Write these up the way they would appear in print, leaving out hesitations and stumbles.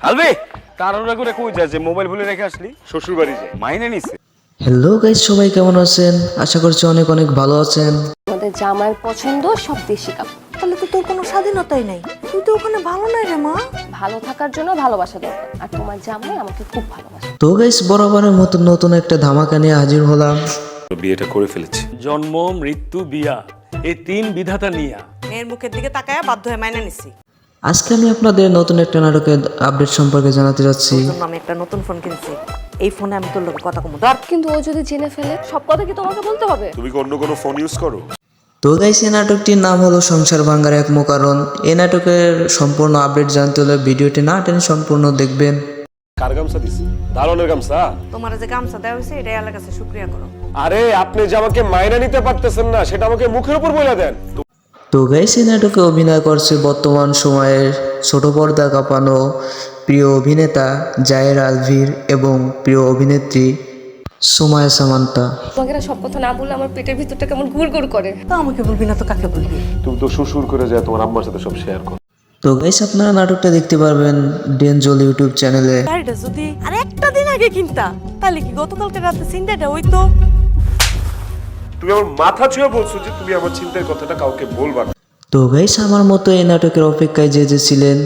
আলবে তাড়াহুড়া করে কই যায় যে মোবাইল ভুলে রেখে আসলি? শ্বশুর বাড়ি যায়, মাইনে নিছে। হ্যালো গাইস, সবাই কেমন আছেন? আশা করছি অনেক অনেক ভালো আছেন। আমাদের জামাইয়ের পছন্দ সব দেশি কাপড়। তাহলে তো তোর কোনো স্বাধীনতাই নাই, তুই তো ওখানে ভালো নাই রে মা। ভালো থাকার জন্য ভালোবাসা দরকার, আর তোমার জামাই আমাকে খুব ভালোবাসে। তো গাইস, বরাবরের মতো নতুন একটা ধামাকা নিয়ে হাজির হলাম। বিয়েটা করে ফেলেছি। জন্ম, মৃত্যু, বিয়া, এই তিন বিধাতা নিয়া মেয়ের মুখের দিকে তাকায় বাধ্য হয়ে মাইনে নিছি। আজকে আমি আপনাদের নতুন একটা নাটকের আপডেট সম্পর্কে জানাতে যাচ্ছি। তোর জন্য আমি একটা নতুন ফোন কিনছি, এই ফোনে আমি তোর লোক কথা কমু ধর। কিন্তু ও যদি জেনে ফেলে, সব কথা কি তোমাকে বলতে হবে? তুমি কি অন্য কোনো ফোন ইউজ করো? তো গাইস, এই নাটকটির নাম হলো সংসার ভাঙ্গার এক মোকারণ। এই নাটকের সম্পূর্ণ আপডেট জানতে হলে ভিডিওটি না টেনে সম্পূর্ণ দেখবেন। কার গামছা দিছি? দারুণের গামছা। তোমার যে গামছা দেওয়া হয়েছে এটাই আল্লাহর কাছে শুকরিয়া করো। আরে আপনি যে আমাকে মাইনা নিতে পারতেছেন না সেটা আমাকে মুখের উপর বলে দেন। তো গাইস, এই নাটকে অভিনয় করছে বর্তমান সময়ের ছোট পর্দা কাঁপানো প্রিয় অভিনেতা জায়ের আলভির এবং প্রিয় অভিনেত্রী সুমায়া সামান্তা। তোমাকে না সব কথা না বললে আমার পেটের ভিতরটা কেমন গুড়গুড় করে। তো আমাকে বলবি না তো কাকে বলবি? তুমি তো শ্বশুর করে যায় তোমার আম্মার সাথে সব শেয়ার করো। তো গাইস, আপনারা নাটকটা দেখতে পারবেন ডেনজল ইউটিউব চ্যানেলে। গাড়িটা যদি আর একটা দিন আগে কিনতা তাহলে কি গতকালকে রাতে চিন্তাটা হইতো? তুমি আমার মাথা ছুঁয়ে বলছো যে তুমি আমার চিন্তার কথাটা কাউকে বলবা না। তো গাইস, আমার মতো এই নাটকের অপেক্ষায় যে ছিলেন,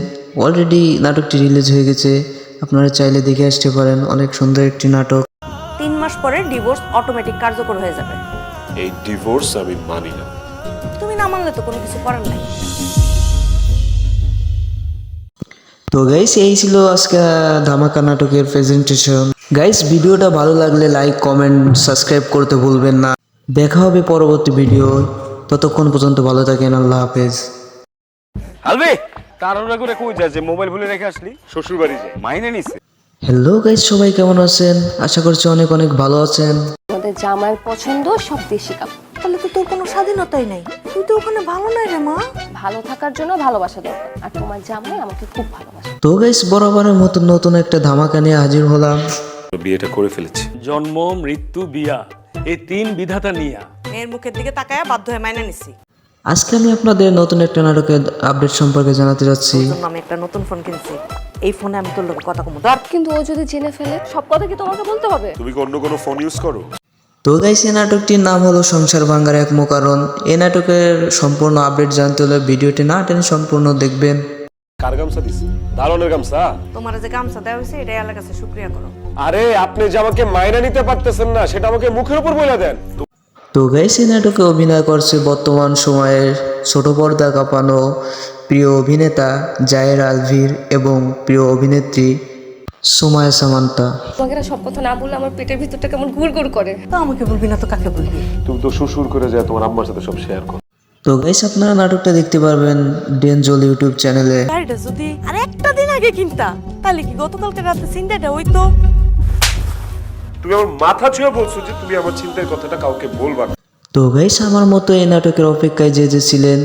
অলরেডি নাটকটি রিলিজ হয়ে গেছে। আপনারা চাইলে দেখে আসতে পারেন, অনেক সুন্দর একটি নাটক। 3 মাস পরে ডিভোর্স অটোমেটিক কার্যকর হয়ে যাবে। এই ডিভোর্স আমি মানি না। তুমি না মানলে তো কোনো কিছু করার নাই। তো গাইস, এই ছিল আজকে ধামাকা নাটকের প্রেজেন্টেশন। গাইস, ভিডিওটা ভালো লাগলে লাইক, কমেন্ট, সাবস্ক্রাইব করতে ভুলবেন না। দেখা হবে পরবর্তী ভিডিও। ততক্ষণ পর্যন্ত ভালো থাকেন। আল্লাহ হাফেজ। আলবে তাড়াহুড়া করে কই যায় যে মোবাইল ভুলে রেখে আসলি? শ্বশুর বাড়ি যায়, মাইনে নিছে। হ্যালো গাইস, সবাই কেমন আছেন? আশা করছি অনেক অনেক ভালো আছেন। আমাদের জামাইয়ের পছন্দ সব দেশি কাপড়। তাহলে তো তোর কোনো স্বাধীনতাই নাই, তুই তো ওখানে ভালো নাই রে মা। ভালো থাকার জন্য ভালোবাসা দরকার, আর তোমার জামাই আমাকে খুব ভালোবাসে। তো গাইস, বরাবরের মতো নতুন একটা ধামাকা নিয়ে হাজির হলাম। বিয়েটা করে ফেলেছি। জন্ম, মৃত্যু, বিয়া, এই তিন বিধাতা নিয়া মেয়ের মুখের দিকে তাকায় বাধ্য হয়ে মাইনে নিছি। আজকে আমি আপনাদের নতুন একটা নাটকের আপডেট সম্পর্কে জানাতে যাচ্ছি। তোর জন্য আমি একটা নতুন ফোন কিনছি, এই ফোনে আমি তোর লোক কথা কমু ধর। কিন্তু ও যদি জেনে ফেলে, সব কথা কি তোমাকে বলতে হবে? তুমি কি অন্য কোনো ফোন ইউজ করো? তো গাইস, এই নাটকটির নাম হলো সংসার ভাঙ্গার এক মোকারণ। এই নাটকের সম্পূর্ণ আপডেট জানতে হলে ভিডিওটি না টেনে সম্পূর্ণ দেখবেন। কার গামছা দিছি? দারুণের গামছা। তোমার যে গামছা দেওয়া হয়েছে এটাই আল্লাহর কাছে শুকরিয়া করো। আরে আপনি যে আমাকে মাইনা নিতে পারতেছেন না সেটা আমাকে মুখের উপর বলে দেন। তো গাইস, এই নাটকে অভিনয় করছে বর্তমান সময়ের ছোট পর্দা কাঁপানো প্রিয় অভিনেতা জায়ের আলভির এবং প্রিয় অভিনেত্রী সুমায়া সামান্তা। তোমাকে না সব কথা না বললে আমার পেটের ভিতরটা কেমন গুড়গুড় করে। তো আমাকে বলবি না তো কাকে বলবি? তুমি তো শ্বশুর করে যায় তোমার আম্মার সাথে সব শেয়ার করো। তো গাইস, আপনারা নাটকটা দেখতে পারবেন ডেনজল ইউটিউব চ্যানেলে। গাড়িটা যদি আর একটা দিন আগে কিনতা তাহলে কি গতকালকে রাতে চিন্তাটা হইতো? তুমি আমার মাথা ছুঁয়ে বলছো যে তুমি আমার চিন্তার কথাটা কাউকে বলবা না। তো গাইস, আমার মতো এই নাটকের অপেক্ষায় যে ছিলেন,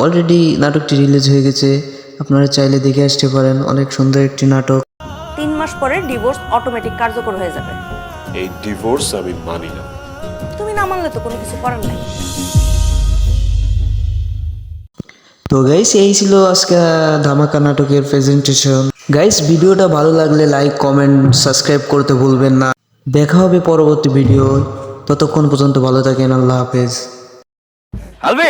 অলরেডি নাটকটি রিলিজ হয়ে গেছে। আপনারা চাইলে দেখে আসতে পারেন, অনেক সুন্দর একটি নাটক। 3 মাস পরে ডিভোর্স অটোমেটিক কার্যকর হয়ে যাবে। এই ডিভোর্স আমি মানি না। তুমি না মানলে তো কোনো কিছু করার নাই। তো গাইস, এই ছিল আজকে ধামাকা নাটকের প্রেজেন্টেশন। গাইস, ভিডিওটা ভালো লাগলে লাইক, কমেন্ট, সাবস্ক্রাইব করতে ভুলবেন না। দেখা হবে পরবর্তী ভিডিও। ততক্ষণ পর্যন্ত ভালো থাকেন। আল্লাহ হাফেজ। আলবে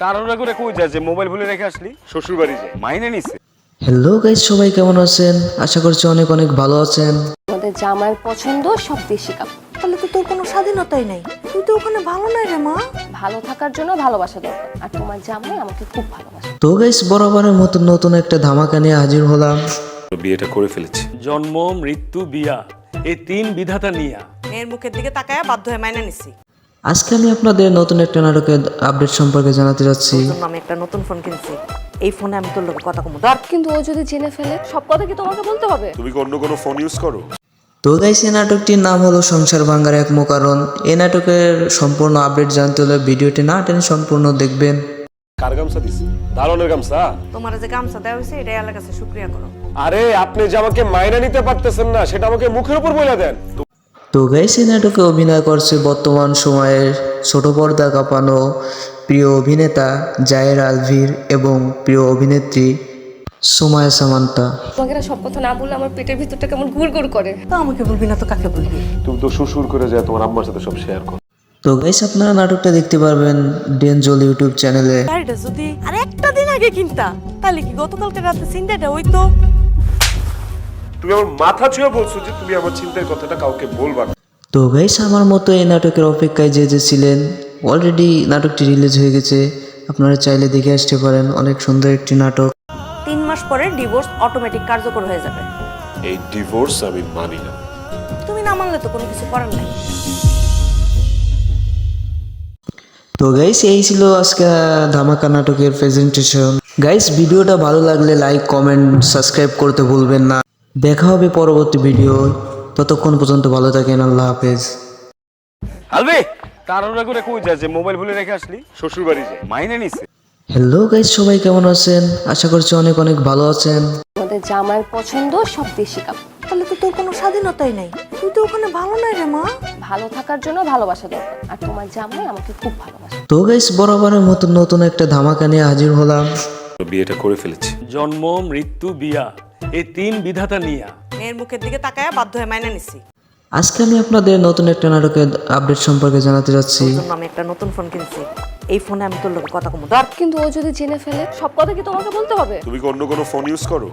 তাড়াহুড়া করে কই যায় যে মোবাইল ভুলে রেখে আসলি? শ্বশুর বাড়ি যায়, মাইনে নিছে। হ্যালো গাইস, সবাই কেমন আছেন? আশা করছি অনেক অনেক ভালো আছেন। আমাদের জামাইয়ের পছন্দ সব দেশি কাপড়। তাহলে তো তোর কোনো স্বাধীনতাই নাই, তুই তো ওখানে ভালো নাই রে মা। ভালো থাকার জন্য ভালোবাসা দরকার, আর তোমার জামাই আমাকে খুব ভালোবাসে। তো গাইস, বরাবরের মতো নতুন একটা ধামাকা নিয়ে হাজির হলাম। বিয়েটা করে ফেলেছি। জন্ম, মৃত্যু, বিয়া, এই তিন বিধাতা নিয়া মেয়ের মুখের দিকে তাকায় বাধ্য হয়ে মাইনে নিছি। আজকে আমি আপনাদের নতুন একটা নাটকের আপডেট সম্পর্কে জানাতে যাচ্ছি। তোর জন্য আমি একটা নতুন ফোন কিনছি, এই ফোনে আমি তোর লোক কথা কমু ধর। কিন্তু ও যদি জেনে ফেলে, সব কথা কি তোমাকে বলতে হবে? তুমি কি অন্য কোনো ফোন ইউজ করো? তো গাইস, এই নাটকটির নাম হলো সংসার ভাঙ্গার এক মোকারণ। এই নাটকের সম্পূর্ণ আপডেট জানতে হলে ভিডিওটি না টেনে সম্পূর্ণ দেখবেন। কার গামছা দিছি? দারুণের গামছা। তোমার যে গামছা দেওয়া হয়েছে এটাই আল্লাহর কাছে শুকরিয়া করো। আরে আপনি যে আমাকে মাইনা নিতে পারতেছেন না সেটা আমাকে মুখের উপর বলে দেন। তো গাইস, এই নাটকে অভিনয় করছে বর্তমান সময়ের ছোট পর্দা কাঁপানো প্রিয় অভিনেতা জায়ের আলভির এবং প্রিয় অভিনেত্রী সোমায়া সামান্তা। তোমাকে না সব কথা না বললে আমার পেটের ভিতরটা কেমন গুড় করে। তো আমাকে বলবি না তো কাকে বলবি? তুমি তো শ্বশুর করে যায় তোমার আম্মার সাথে সব শেয়ার করো। তো গাইস আপনারা নাটকটা দেখতে পারবেন ডেনজল ইউটিউব চ্যানেলে। গাড়িটা যদি আর একটা দিন আগে কিনতা তাহলে কি গতকালকে রাতে সিন্ডাটা হইতো? তুমি আমার মাথা ছুঁয়ে বলছো যে তুমি আমার চিন্তার কথাটা কাউকে বলবা না। তো গাইস আমার মতো এই নাটকের অপেক্ষায় যে ছিলেন, অলরেডি নাটকটি রিলিজ হয়ে গেছে, আপনারা চাইলে দেখে আসতে পারেন। অনেক সুন্দর একটি নাটক। 3 মাস পরে ডিভোর্স অটোমেটিক কার্যকর হয়ে যাবে। এই ডিভোর্স আমি মানি না। তুমি না মানলে তো কোনো কিছু করার নাই। তো গাইস এই ছিল আজকে ধামাকা নাটকের প্রেজেন্টেশন। গাইস ভিডিওটা ভালো লাগলে লাইক কমেন্ট সাবস্ক্রাইব করতে ভুলবেন না। দেখা হবে পরবর্তী ভিডিও, ততক্ষণ পর্যন্ত ভালো থাকেন। আল্লাহ হাফেজ। আলবে তাড়াহুড়া করে কই যায় যে মোবাইল ভুলে রেখে আসলি? শ্বশুর বাড়ি যায় মাইনে নিছে। হ্যালো গাইস, সবাই কেমন আছেন? আশা করছি অনেক অনেক ভালো আছেন। আমাদের জামাইয়ের পছন্দ সব দেশি কাপড়। তাহলে তো তোর কোনো স্বাধীনতাই নাই। তুই তো ওখানে ভালো নাই রে মা। ভালো থাকার জন্য ভালোবাসা দরকার, আর তোমার জামাই আমাকে খুব ভালোবাসে। তো গাইস বরাবরের মতো নতুন একটা ধামাকা নিয়ে হাজির হলাম। বিয়েটা করে ফেলেছি। জন্ম, মৃত্যু, বিয়া, এই 3 বিধাতা নিয়া মেয়ের মুখের দিকে তাকায়া বাধ্য হয়ে মাইনা নিছি। আজকে আমি আপনাদের নতুন একটা নাটকের আপডেট সম্পর্কে জানাতে যাচ্ছি। তোর জন্য আমি একটা নতুন ফোন কিনছি। এই ফোনে আমি তোর লোক কথা কমু। ধর। কিন্তু ও যদি জেনে ফেলে, সব কথা কি তোমাকে বলতে হবে? তুমি কি অন্য কোনো ফোন ইউজ করো?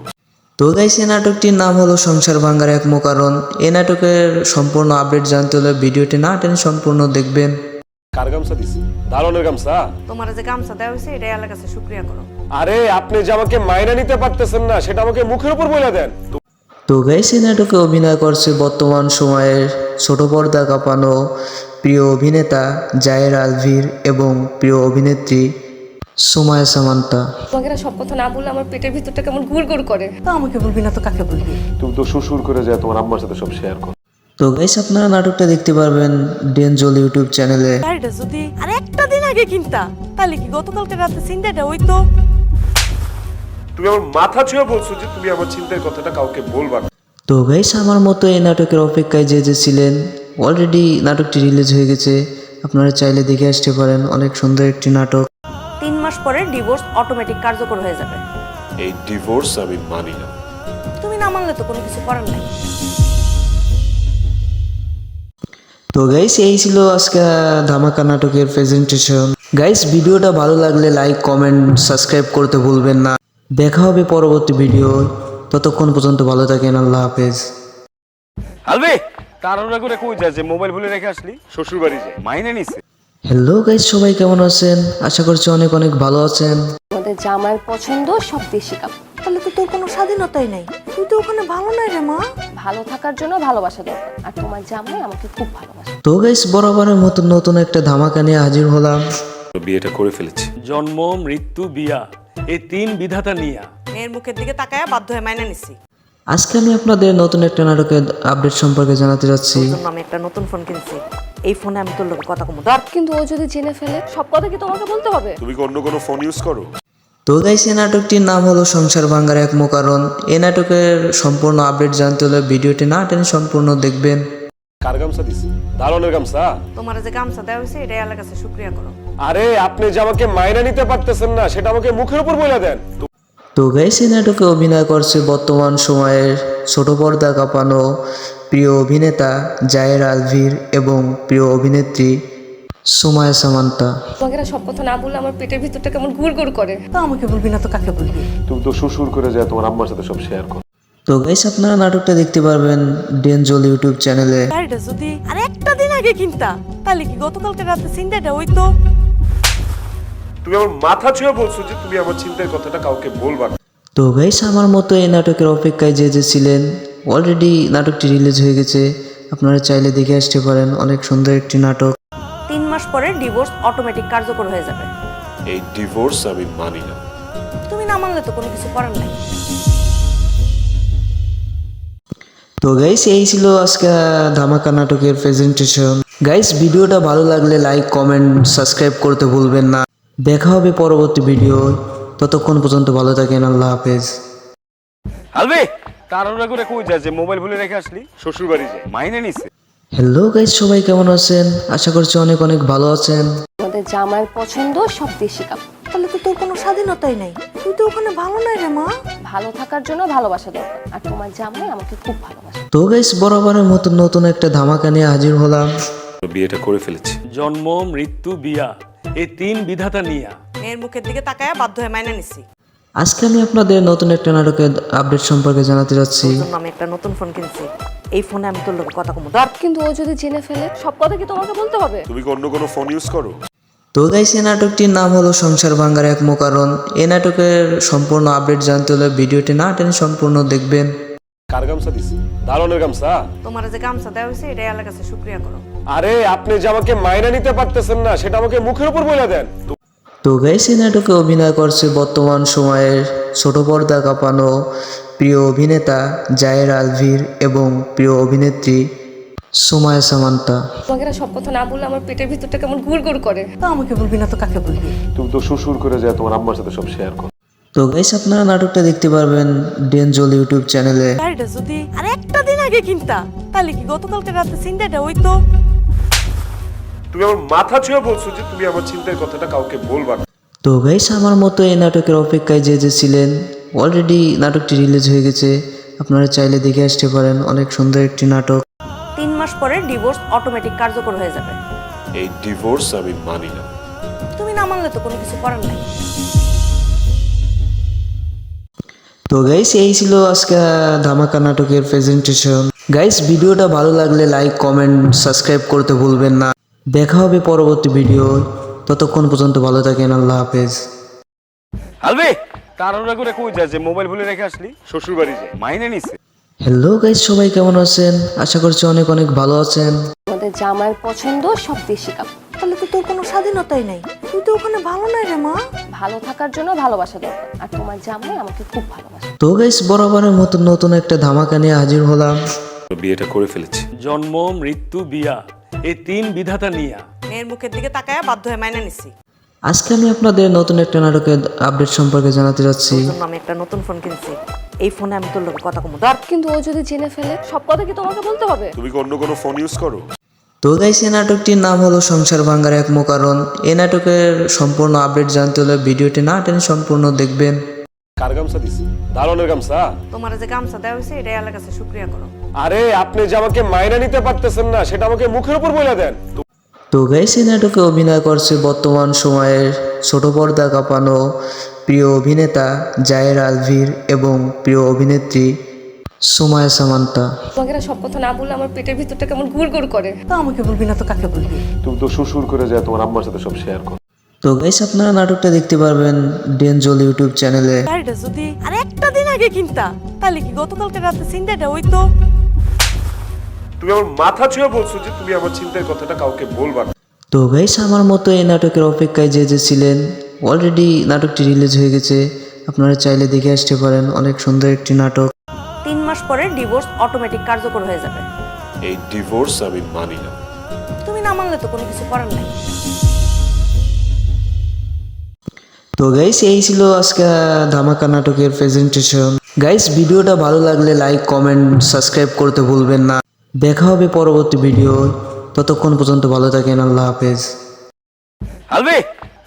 তো গাইস এই নাটকটির নাম হলো সংসার ভাঙার এক কারণ। এই নাটকের সম্পূর্ণ আপডেট জানতে হলে ভিডিওটি না টেনে সম্পূর্ণ দেখবেন। কার গামছা দিছি? দারুণের গামছা। তোমার যে গামছা দেওয়া হয়েছে এটাই আল্লাহর কাছে শুকরিয়া করো। আরে আপনি যে আমাকে মাইনা নিতে পারতেছেন না সেটা আমাকে মুখের উপর বলে দেন। তো গাইস এই নাটকে অভিনয় করছে বর্তমান সময়ের ছোট পর্দা কাঁপানো প্রিয় অভিনেতা জায়ের আলভির এবং প্রিয় অভিনেত্রী সোমায়া সামান্তা। তোমাকে না সব কথা না বললে আমার পেটের ভিতরটা কেমন গুড় করে। তো আমাকে বলবি না তো কাকে বলবি? তুমি তো শ্বশুর করে যায় তোমার আম্মার সাথে সব শেয়ার করো। তো গাইস আপনারা নাটকটা দেখতে পারবেন ডেনজল ইউটিউব চ্যানেলে। গাড়িটা যদি আর একটা দিন আগে কিনতা তাহলে কি গতকালকে রাতে সিন্ডাটা হইতো? তুমি আমার মাথা ছুঁয়ে বলছো যে তুমি আমার চিন্তার কথাটা কাউকে বলবা না। তো গাইস আমার মতো এই নাটকের অপেক্ষায় যে ছিলেন, অলরেডি নাটকটি রিলিজ হয়ে গেছে, আপনারা চাইলে দেখে আসতে পারেন। অনেক সুন্দর একটি নাটক। 3 মাস পরে ডিভোর্স অটোমেটিক কার্যকর হয়ে যাবে। এই ডিভোর্স আমি মানি না। তুমি না মানলে তো কোনো কিছু করার নাই। তো গাইস এই ছিল আজকে ধামাকা নাটকের প্রেজেন্টেশন। গাইস ভিডিওটা ভালো লাগলে লাইক কমেন্ট সাবস্ক্রাইব করতে ভুলবেন না। দেখা হবে পরবর্তী ভিডিও, ততক্ষণ পর্যন্ত ভালো থাকেন। আল্লাহ হাফেজ। আলবে তাড়াহুড়া করে কই যায় যে মোবাইল ভুলে রেখে আসলি? শ্বশুর বাড়ি যায় মাইনে নিছে। হ্যালো গাইস, সবাই কেমন আছেন? আশা করছি অনেক অনেক ভালো আছেন। আমাদের জামাইয়ের পছন্দ সব দেশি কাপড়। তাহলে তো তোর কোনো স্বাধীনতাই নাই। তুই তো ওখানে ভালো নাই রে মা। ভালো থাকার জন্য ভালোবাসা দরকার, আর তোমার জামাই আমাকে খুব ভালোবাসে। তো গাইস বরাবরের মতো নতুন একটা ধামাকা নিয়ে হাজির হলাম। বিয়েটা করে ফেলেছি। জন্ম, মৃত্যু, বিয়া, এই 3 বিধাতা নিয়া মেয়ের মুখের দিকে তাকায়া বাধ্য হয়ে মাইনা নিছি। আজকে আমি আপনাদের নতুন একটা নাটকের আপডেট সম্পর্কে জানাতে যাচ্ছি। তোর জন্য আমি একটা নতুন ফোন কিনছি। এই ফোনে আমি তোর লোক কথা কমু। ধর। কিন্তু ও যদি জেনে ফেলে, সব কথা কি তোমাকে বলতে হবে? তুমি কি অন্য কোনো ফোন ইউজ করো? তো গাইস এই নাটকটির নাম হলো সংসার ভাঙার এক কারণ। এই নাটকের সম্পূর্ণ আপডেট জানতে হলে ভিডিওটি না টেনে সম্পূর্ণ দেখবেন। কার গামছা দিছি? দারুণের গামছা। তোমার যে গামছা দেওয়া হয়েছে এটাই আল্লাহর কাছে শুকরিয়া করো। আরে আপনি যে আমাকে মাইনা নিতে পারতেছেন না সেটা আমাকে মুখের উপর বলে দেন। তো গাইস এই নাটকে অভিনয় করছে বর্তমান সময়ের ছোট পর্দা কাঁপানো প্রিয় অভিনেতা জায়ের আলভির এবং প্রিয় অভিনেত্রী সোমায়া সামান্তা। তোমাকে না সব কথা না বললে আমার পেটের ভিতরটা কেমন গুড় করে। তো আমাকে বলবি না তো কাকে বলবি? তুমি তো শ্বশুর করে যায় তোমার আম্মার সাথে সব শেয়ার করো। তো গাইস আপনারা নাটকটা দেখতে পারবেন ডেনজল ইউটিউব চ্যানেলে। গাড়িটা যদি আর একটা দিন আগে কিনতা তাহলে কি গতকালকে রাতে সিন্ডাটা হইতো? তুমি আমার মাথা ছুঁয়ে বলছো যে তুমি আমার চিন্তার কথাটা কাউকে বলবা না। তো গাইস আমার মতো এই নাটকের অপেক্ষায় যে ছিলেন, অলরেডি নাটকটি রিলিজ হয়ে গেছে, আপনারা চাইলে দেখে আসতে পারেন। অনেক সুন্দর একটি নাটক। 3 মাস পরে ডিভোর্স অটোমেটিক কার্যকর হয়ে যাবে। এই ডিভোর্স আমি মানি না। তুমি না মানলে তো কোনো কিছু করার নাই। তো গাইস এই ছিল আজকে ধামাকা নাটকের প্রেজেন্টেশন। গাইস ভিডিওটা ভালো লাগলে লাইক কমেন্ট সাবস্ক্রাইব করতে ভুলবেন না। দেখা হবে পরবর্তী ভিডিও, ততক্ষণ পর্যন্ত ভালো থাকেন। আল্লাহ হাফেজ। আলবে তাড়াহুড়া করে কই যায় যে মোবাইল ভুলে রেখে আসলি? শ্বশুর বাড়ি যায় মাইনে নিছে। হ্যালো গাইস, সবাই কেমন আছেন? আশা করছি অনেক অনেক ভালো আছেন। আমাদের জামাইয়ের পছন্দ সব দেশি কাপড়। তাহলে তো তোর কোনো স্বাধীনতাই নাই, তুই তো ওখানে ভালো নাই রে মা। ভালো থাকার জন্য ভালোবাসা দরকার, আর তোমার জামাই আমাকে খুব ভালোবাসে। তো গাইস বরাবরের মতো নতুন একটা ধামাকা নিয়ে হাজির হলাম। বিয়েটা করে ফেলেছি। জন্ম মৃত্যু বিয়া এই তিন বিধাতা নিয়া মেয়ের মুখের দিকে তাকায় বাধ্য হয়ে মাইনে নিছি। আজকে আমি আপনাদের নতুন একটা নাটকের আপডেট সম্পর্কে জানাতে যাচ্ছি। তোর জন্য আমি একটা নতুন ফোন কিনছি, এই ফোনে আমি তোর লোক কথা কমু ধর। কিন্তু ও যদি জেনে ফেলে, সব কথা কি তোমাকে বলতে হবে? তুমি কি অন্য কোনো ফোন ইউজ করো? তো গাইস এই নাটকটির নাম হলো সংসার ভাঙ্গার এক মোকারণ। এই নাটকের সম্পূর্ণ আপডেট জানতে হলে ভিডিওটি না টেনে সম্পূর্ণ দেখবেন। কার গামছা দিছি? দারুণের গামছা। তোমার যে গামছা দেওয়া হয়েছে এটাই আল্লাহর কাছে শুকরিয়া করো। আরে আপনি যে আমাকে মাইনা নিতে পারতেছেন না সেটা আমাকে মুখের উপর বলে দেন। তো গাইস এই নাটকে অভিনয় করছে বর্তমান সময়ের ছোট পর্দা কাঁপানো প্রিয় অভিনেতা জায়ের আলভির এবং প্রিয় অভিনেত্রী সুমায়া সামান্তা। তোমাকে না সব কথা না বললে আমার পেটের ভিতরটা কেমন গুড় করে। তো আমাকে বলবি না তো কাকে বলবি? তুমি তো শ্বশুর করে যায় তোমার আম্মার সাথে সব শেয়ার করো। তো গাইস আপনারা নাটকটা দেখতে পারবেন ডেনজল ইউটিউব চ্যানেলে। গাড়িটা যদি আর একটা দিন আগে কিনতা তাহলে কি গতকালকে রাতে সিনডাটা হইতো? তুমি আমার মাথা ছুঁয়ে বলছো যে তুমি আমার চিন্তার কথাটা কাউকে বলবা না। তো গাইস আমার মতো এই নাটকের অপেক্ষায় যে ছিলেন, অলরেডি নাটকটি রিলিজ হয়ে গেছে, আপনারা চাইলে দেখে আসতে পারেন। অনেক সুন্দর একটি নাটক। 3 মাস পরে ডিভোর্স অটোমেটিক কার্যকর হয়ে যাবে। এই ডিভোর্স আমি মানি না। তুমি না মানলে তো কোনো কিছু করার নাই। তো গাইস এই ছিল আজকে ধামাকা নাটকের প্রেজেন্টেশন। গাইস ভিডিওটা ভালো লাগলে লাইক কমেন্ট সাবস্ক্রাইব করতে ভুলবেন না। দেখা হবে পরবর্তী ভিডিও, ততক্ষণ পর্যন্ত ভালো থাকেন। আল্লাহ হাফেজ। আলবে তাড়াহুড়া করে কই যায় যে মোবাইল ভুলে রেখে আসলি? শ্বশুর বাড়ি যায় মাইনে নিছে। হ্যালো গাইস সবাই কেমন আছেন? আশা করছি অনেক অনেক ভালো আছেন। আমাদের জামাইয়ের পছন্দ সব দেশি কাপ। তাহলে তো তোর কোনো স্বাধীনতাই নাই, তুই তো ওখানে ভালো নাই রে মা। ভালো থাকার জন্য ভালোবাসা দরকার, আর তোমার জামাই আমাকে খুব ভালোবাসে। তো গাইস বরাবরের মতো নতুন একটা ধামাকা নিয়ে হাজির হলাম। বিয়েটা করে ফেলেছি। জন্ম মৃত্যু বিয়া এই তিন বিধাতা নিয়া মেয়ের মুখের দিকে তাকায় বাধ্য হয়ে মাইনে নিছি। আজকে আমি আপনাদের নতুন একটা নাটকের আপডেট সম্পর্কে জানাতে যাচ্ছি। তোর জন্য আমি একটা নতুন ফোন কিনছি, এই ফোনে আমি তোর লোক কথা কমু ধর। কিন্তু ও যদি জেনে ফেলে, সব কথা কি তোমাকে বলতে হবে? তুমি কি অন্য কোনো ফোন ইউজ করো? তো গাইস এই নাটকটির নাম হলো সংসার ভাঙ্গার এক মোকারণ। এই নাটকের সম্পূর্ণ আপডেট জানতে হলে ভিডিওটি না টেনে সম্পূর্ণ দেখবেন। কার গামছা দিছি? দারুণের গামছা। তোমার যে গামছা দেওয়া হয়েছে এটাই আল্লাহর কাছে শুকরিয়া করো। আরে আপনি যে আমাকে মাইনা নিতে পারতেছেন না সেটা আমাকে মুখের উপর বলে দেন। তো গাইস এই নাটকে অভিনয় করছে বর্তমান সময়ের ছোট পর্দা কাঁপানো প্রিয় অভিনেতা জায়ের আলভির এবং প্রিয় অভিনেত্রী সুমায়া সামান্তা। তোমাকে না সব কথা না বললে আমার পেটের ভিতরটা কেমন গুড় করে। তো আমাকে বলবি না তো কাকে বলবি? তুমি তো শ্বশুর করে যায় তোমার আম্মার সাথে সব শেয়ার করো। তো গাইস আপনারা নাটকটা দেখতে পারবেন ডেনজল ইউটিউব চ্যানেলে। গাড়িটা যদি আর একটা দিন আগে কিনতা তাহলে কি গতকালকে রাতে সিনডাটা হইতো? তুমি আমার মাথা ছুঁয়ে বলছো যে তুমি আমার চিন্তার কথাটা কাউকে বলবা না। তো গাইস আমার মতো এই নাটকের অপেক্ষায় যে ছিলেন, অলরেডি নাটকটি রিলিজ হয়ে গেছে, আপনারা চাইলে দেখে আসতে পারেন। অনেক সুন্দর একটি নাটক। 3 মাস পরে ডিভোর্স অটোমেটিক কার্যকর হয়ে যাবে। এই ডিভোর্স আমি মানি না। তুমি না মানলে তো কোনো কিছু করার নাই। তো গাইস এই ছিল আজকে ধামাকা নাটকের প্রেজেন্টেশন। গাইস ভিডিওটা ভালো লাগলে লাইক কমেন্ট সাবস্ক্রাইব করতে ভুলবেন না। দেখা হবে পরবর্তী ভিডিও, ততক্ষণ পর্যন্ত ভালো থাকেন। আল্লাহ হাফেজ। আলবে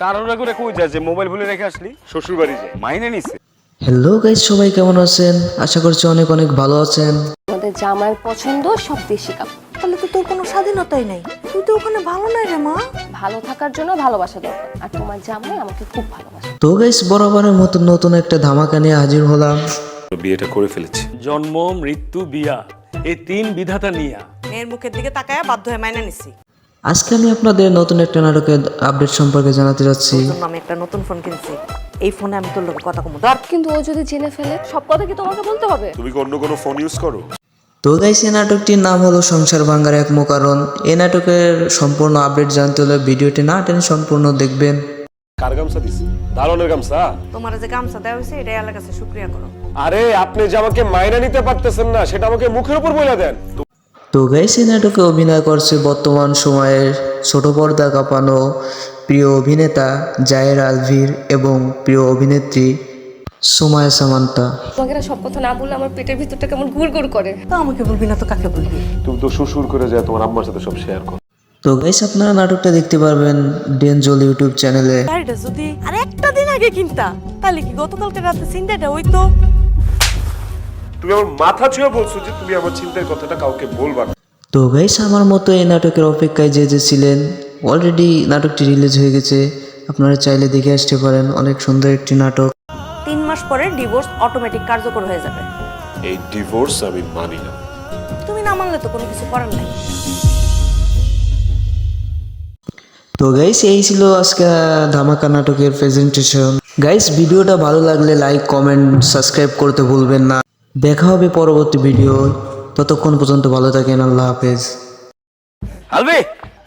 তাড়াহুড়া করে কই যায় যে মোবাইল ভুলে রেখে আসলি? শ্বশুর বাড়ি যায় মাইনে নিছে। হ্যালো গাইস সবাই কেমন আছেন? আশা করছি অনেক অনেক ভালো আছেন। আমাদের জামাইয়ের পছন্দ সব দেশি কাপ। তাহলে তো তোর কোনো স্বাধীনতাই নাই, তুই তো ওখানে ভালো নাই রে মা। ভালো থাকার জন্য ভালোবাসা দরকার, আর তোমার জামাই আমাকে খুব ভালোবাসে। তো গাইস বরাবরের মতো নতুন একটা ধামাকা নিয়ে হাজির হলাম। বিয়েটা করে ফেলেছি। জন্ম মৃত্যু বিয়া এই তিন বিধাতা নিয়া মেয়ের মুখের দিকে তাকায় বাধ্য হয়ে মাইনে নিছি। আজকে আমি আপনাদের নতুন একটা নাটকের আপডেট সম্পর্কে জানাতে যাচ্ছি। তোর জন্য আমি একটা নতুন ফোন কিনছি, এই ফোনে আমি তোর লোক কথা কমু ধর। কিন্তু ও যদি জেনে ফেলে, সব কথা কি তোমাকে বলতে হবে? তুমি কি অন্য কোনো ফোন ইউজ করো? তো গাইস এই নাটকটির নাম হলো সংসার ভাঙ্গার এক মোকারণ। এই নাটকের সম্পূর্ণ আপডেট জানতে হলে ভিডিওটি না টেনে সম্পূর্ণ দেখবেন। কার গামছা দিছি? দারুণের গামছা। তোমার যে গামছা দেওয়া হয়েছে এটাই আল্লাহর কাছে শুকরিয়া করো। আরে আপনি যে আমাকে মাইনা নিতে পারতেছেন না সেটা আমাকে মুখের উপর বলে দেন। তো গাইস এই নাটকে অভিনয় করছে বর্তমান সময়ের ছোট পর্দা কাঁপানো প্রিয় অভিনেতা জায়ের আলভির এবং প্রিয় অভিনেত্রী সুমায়া সামান্তা। তোমাকে না সব কথা না বললে আমার পেটের ভিতরটা কেমন গুড় করে। তো আমাকে বলবি না তো কাকে বলবি? তুমি তো শ্বশুর করে যায় তোমার আম্মার সাথে সব শেয়ার করো। তো গাইস আপনারা নাটকটা দেখতে পারবেন ডেনজল ইউটিউব চ্যানেলে। গাড়িটা যদি আর একটা দিন আগে কিনতা তাহলে কি গতকালকে রাতে সিনটাটা হইতো? তুমি আমার মাথা ছুঁয়ে বলছো যে তুমি আমার চিন্তার কথাটা কাউকে বলবা না। তো গাইস আমার মতো এই নাটকের অপেক্ষায় যে ছিলেন, অলরেডি নাটকটি রিলিজ হয়ে গেছে, আপনারা চাইলে দেখে আসতে পারেন। অনেক সুন্দর একটি নাটক। 3 মাস পরে ডিভোর্স অটোমেটিক কার্যকর হয়ে যাবে। এই ডিভোর্স আমি মানি না। তুমি না মানলে তো কোনো কিছু করার নাই। তো গাইস এই ছিল আজকে ধামাকা নাটকের প্রেজেন্টেশন। গাইস ভিডিওটা ভালো লাগলে লাইক কমেন্ট সাবস্ক্রাইব করতে ভুলবেন না। দেখা হবে পরবর্তী ভিডিও, ততক্ষণ পর্যন্ত ভালো থাকেন। আল্লাহ হাফেজ। আলবি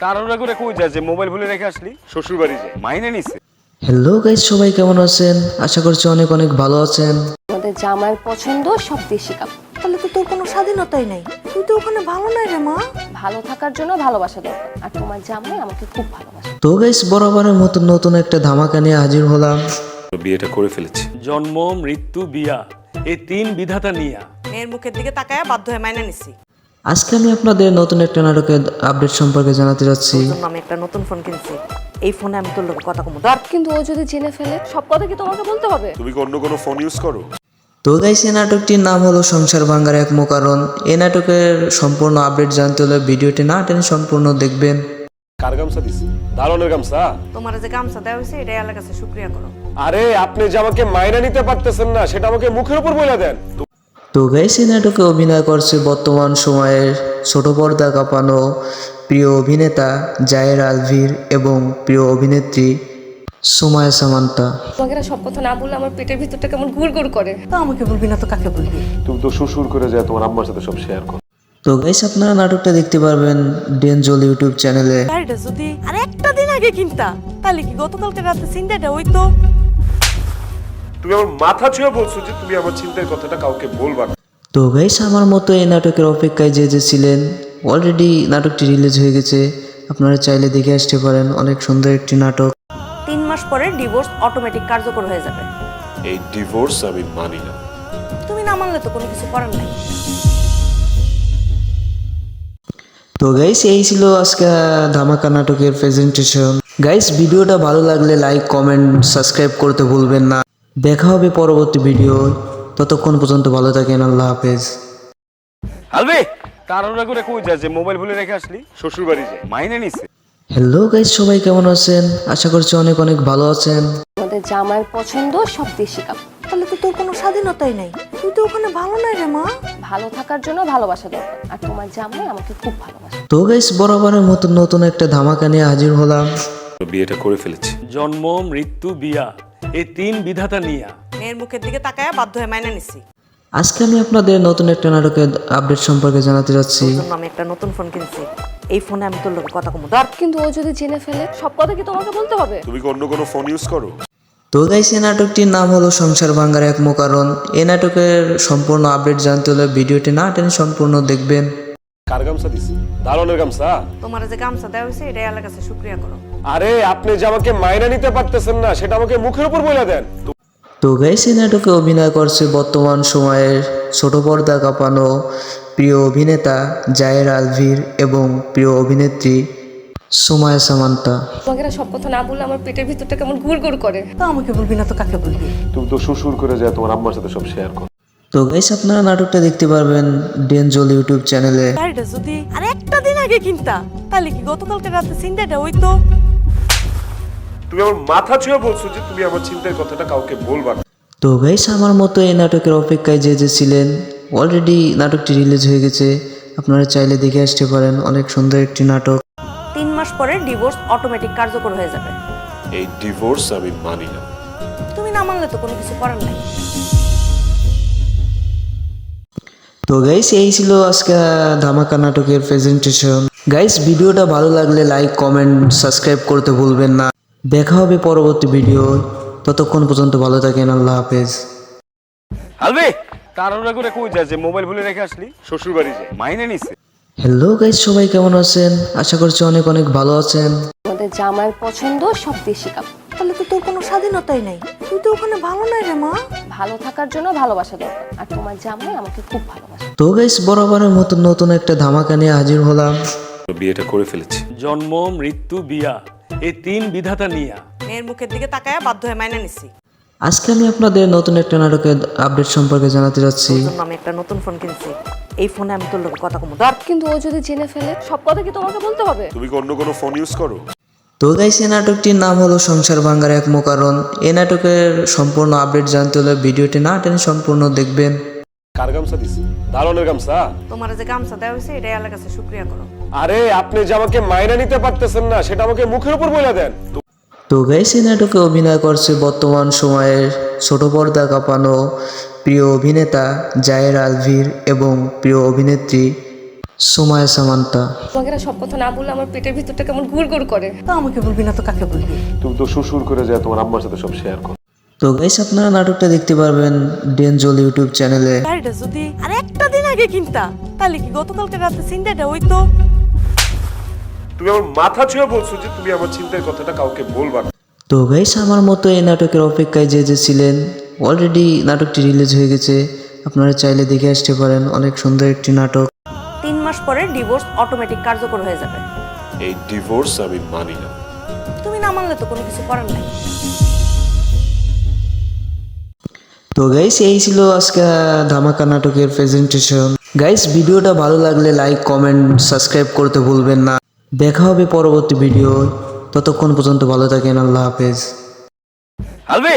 তাড়াহুড়া করে কই যায় যে মোবাইল ভুলে রেখে আসলি? শ্বশুর বাড়ি যাই। মাইনে নিছে? হ্যালো গাইস, সবাই কেমন আছেন? আশা করছি অনেক অনেক ভালো আছেন। আমাদের জামাইয়ের পছন্দ সব দেশি কাপ। তাহলে তো তোর কোনো স্বাধীনতাই নাই। তুই তো ওখানে ভালো নাই রে মা। ভালো থাকার জন্য ভালোবাসা দরকার, আর তোমার জামাই আমাকে খুব ভালোবাসে। তো গাইস বরাবরের মতো নতুন একটা ধামাকা নিয়ে হাজির হলাম। বিয়েটা করে ফেলেছি। জন্ম, মৃত্যু, বিয়া, এই 3 বিধাতা নিয়া মেয়ের মুখের দিকে তাকায়া বাধ্য হয়ে মাইনা নিছি। আজকে আমি আপনাদের নতুন একটা নাটকের আপডেট সম্পর্কে জানাতে যাচ্ছি। জন্য আমি একটা নতুন ফোন কিনছি। এই ফোনে আমি তোর লোক কথা কমু ধর। কিন্তু ও যদি জেনে ফেলে, সব কথা কি তোমাকে বলতে হবে? তুমি কি অন্য কোনো ফোন ইউজ করো? তো গাইস এই নাটকটির নাম হলো সংসার ভাঙার এক কারণ। এই নাটকের সম্পূর্ণ আপডেট জানতে হলে ভিডিওটি না টেনে সম্পূর্ণ দেখবেন। কার গামছা দিছি? দারুণের গামছা। তোমার যে গামছা দেওয়া হয়েছে এটাই আল্লাহর কাছে শুকরিয়া করো। আরে আপনি যে আমাকে মাইনা নিতে পারতেছেন না সেটা আমাকে মুখের উপর বলে দেন। তো গাইস এই নাটকে অভিনয় করছে বর্তমান সময়ের ছোট পর্দা কাঁপানো প্রিয় অভিনেতা জায়ের আলভির এবং প্রিয় অভিনেত্রী সুমায়া সামান্তা। তোমাকে না সব কথা না বললে আমার পেটের ভিতরটা কেমন গুড় করে। তো আমাকে বলবি না তো কাকে বলবি? তুমি তো শ্বশুর করে যায় তোমার আম্মার সাথে সব শেয়ার করো। তো গাইস আপনারা নাটকটা দেখতে পারবেন ডেনজল ইউটিউব চ্যানেলে। গাড়িটা যদি আর একটা দিন আগে কিনতা তাহলে কি গতকালকে রাতে সিনটাটা হইতো? তুমি আমার মাথা ছুঁয়ে বলছো যে তুমি আমার চিন্তার কথাটা কাউকে বলবা না। তো গাইস আমার মতো এই নাটকের অপেক্ষায় যে ছিলেন, অলরেডি নাটকটি রিলিজ হয়ে গেছে, আপনারা চাইলে দেখে আসতে পারেন। অনেক সুন্দর একটি নাটক। 3 মাস পরে ডিভোর্স অটোমেটিক কার্যকর হয়ে যাবে। এই ডিভোর্স আমি মানি না। তুমি না মানলে তো কোনো কিছু করার নাই। তো গাইস এই ছিল আজকে ধামাকা নাটকের প্রেজেন্টেশন। গাইস ভিডিওটা ভালো লাগলে লাইক কমেন্ট সাবস্ক্রাইব করতে ভুলবেন না। দেখা হবে পরবর্তী ভিডিও, ততক্ষণ পর্যন্ত ভালো থাকেন। আল্লাহ হাফেজ। আলবি তাড়াহুড়া করে কই যায় যে মোবাইল ভুলে রেখে আসলি? শ্বশুর বাড়ি যাই। মাইনে নিছে? হ্যালো গাইস, সবাই কেমন আছেন? আশা করছি অনেক অনেক ভালো আছেন। আমাদের জামাইয়ের পছন্দ সব দেশি কাপ। তাহলে তো তোর কোনো স্বাধীনতাই নাই। তুই তো ওখানে ভালো নাই রে মা। ভালো থাকার জন্য ভালোবাসা দরকার, আর তোমার জামাই আমাকে খুব ভালোবাসে। তো গাইস বরাবরের মতো নতুন একটা ধামাকা নিয়ে হাজির হলাম। বিয়েটা করে ফেলেছি। জন্ম, মৃত্যু, বিয়া, এই 3 বিধাতা নিয়া মেয়ের মুখের দিকে তাকায়া বাধ্য হয়ে মাইনা নিছি। আজকে আমি আপনাদের নতুন একটা নাটকের আপডেট সম্পর্কে জানাতে যাচ্ছি। জন্য আমি একটা নতুন ফোন কিনছি। এই ফোনে আমি তোর লোক কথা কমু ধর। কিন্তু ও যদি জেনে ফেলে, সব কথা কি তোমাকে বলতে হবে? তুমি কি অন্য কোনো ফোন ইউজ করো? তো গাইস এই নাটকটির নাম হলো সংসার ভাঙার এক কারণ। এই নাটকের সম্পূর্ণ আপডেট জানতে হলে ভিডিওটি না টেনে সম্পূর্ণ দেখবেন। কার গামছা দিছি? দারুণের গামছা। তোমার যে গামছা দেওয়া হয়েছে এটাই আল্লাহর কাছে শুকরিয়া করো। আরে আপনি যে আমাকে মাইনা নিতে পারতেছেন না সেটা আমাকে মুখের উপর বলে দেন। তো গাইস এই নাটকে অভিনয় করছে বর্তমান সময়ের ছোট পর্দা কাঁপানো প্রিয় অভিনেতা জায়ের আলভির এবং প্রিয় অভিনেত্রী সুমায়া সামান্তা। তোমাকে না সব কথা না বললে আমার পেটের ভিতরটা কেমন গুড় করে। তো আমাকে বলবি না তো কাকে বলবি? তুমি তো শ্বশুর করে যায় তোমার আম্মার সাথে সব শেয়ার করো। তো গাইস আপনারা নাটকটা দেখতে পারবেন ডেনজল ইউটিউব চ্যানেলে। গাড়িটা যদি আর একটা দিন আগে কিনতা তাহলে কি গতকালকে রাতে সিনটাটা হইতো? তুমি আমার মাথা ছুঁয়ে বলছো যে তুমি আমার চিন্তার কথাটা কাউকে বলবা না। তো গাইস আমার মতো এই নাটকের অপেক্ষায় যে ছিলেন, অলরেডি নাটকটি রিলিজ হয়ে গেছে, আপনারা চাইলে দেখে আসতে পারেন। অনেক সুন্দর একটি নাটক। 3 মাস পরে ডিভোর্স অটোমেটিক কার্যকর হয়ে যাবে। এই ডিভোর্স আমি মানি না। তুমি না মানলে তো কোনো কিছু করার নাই। তো গাইস এই ছিল আজকে ধামাকা নাটকের প্রেজেন্টেশন। গাইস ভিডিওটা ভালো লাগলে লাইক কমেন্ট সাবস্ক্রাইব করতে ভুলবেন না। দেখা হবে পরবর্তী ভিডিও, ততক্ষণ পর্যন্ত ভালো থাকেন। আল্লাহ হাফেজ। আলবি তাড়াহুড়া করে কই যায় যে মোবাইল ভুলে রেখে আসলি? শ্বশুর বাড়ি যাই। মাইনে নিছে? হ্যালো গাইস, সবাই কেমন আছেন? আশা করছি অনেক অনেক ভালো আছেন। আমাদের জামাইয়ের পছন্দ সব দেশি কাপ। তাহলে তো তোর কোনো স্বাধীনতাই নাই। তুই তো ওখানে ভালো নাই রে মা। ভালো থাকার জন্য ভালোবাসা দরকার, আর তোমার জামাই আমাকে খুব ভালোবাসে। তো গাইস বরাবরের মতো নতুন একটা ধামাকা নিয়ে হাজির হলাম। বিয়েটা করে ফেলেছি। জন্ম মৃত্যু বিয়া এই তিন বিধাতা নিয়া মেয়ের মুখের দিকে তাকায় বাধ্য হয়ে মাইনা নিছি। আজকে আমি আপনাদের নতুন একটা নাটকের আপডেট সম্পর্কে জানাতে যাচ্ছি। জন্য আমি একটা নতুন ফোন কিনছি। এই ফোনে আমি তোর লোকে কথা কমু ধর। কিন্তু ও যদি জেনে ফেলে সব কথা কি তোমাকে বলতে হবে? তুমি কি অন্য কোনো ফোন ইউজ করো? তো গাইস, এই নাটকটির নাম হলো সংসার ভাঙ্গার এক মোকারণ। এই নাটকের সম্পূর্ণ আপডেট জানতে হলে ভিডিওটি না টেনে সম্পূর্ণ দেখবেন। কার গামছা দিছি? দারুণের গামছা। তোমার যে গামছা দেওয়া হয়েছে এটাই আল্লাহর কাছে শুকরিয়া করো। আরে আপনি যে আমাকে মাইনা নিতে পারতেছেন না সেটা আমাকে মুখের উপর বলে দেন। তো গাইস, এই নাটকে অভিনয় করছে বর্তমান সময়ের ছোট পর্দা কাঁপানো প্রিয় অভিনেতা জায়ের আলভির এবং প্রিয় অভিনেত্রী সুমায়া সামান্তা। তোমাকে না সব কথা না বললে আমার পেটের ভিতরটা কেমন গুড় করে। তো আমাকে বলবি না তো কাকে বলবি? তুমি তো শ্বশুর করে যায় তোমার আম্মার সাথে সব শেয়ার করো। তো গাইস, আপনারা নাটকটা দেখতে পারবেন ডেনজল ইউটিউব চ্যানেলে। গাড়িটা যদি আর একটা দিন আগে কিনতা তাহলে কি গতকালকে রাতে সিনডাটা হইতো? তুমি আমার মাথা ছুঁয়ে বলছো যে তুমি আমার চিন্তার কথাটা কাউকে বলবা না। তো গাইস, আমার মতো এই নাটকের অপেক্ষায় যে ছিলেন, অলরেডি নাটকটি রিলিজ হয়ে গেছে। আপনারা চাইলে দেখে আসতে পারেন, অনেক সুন্দর একটি নাটক। 3 মাস পরে ডিভোর্স অটোমেটিক কার্যকর হয়ে যাবে। এই ডিভোর্স আমি মানি না। তুমি না মানলে তো কোনো কিছু করার নাই। তো গাইস, এই ছিল আজকে ধামাকা নাটকের প্রেজেন্টেশন। গাইস, ভিডিওটা ভালো লাগলে লাইক কমেন্ট সাবস্ক্রাইব করতে ভুলবেন না। দেখা হবে পরবর্তী ভিডিও। ততক্ষণ পর্যন্ত ভালো থাকেন। আল্লাহ হাফেজ। আলবি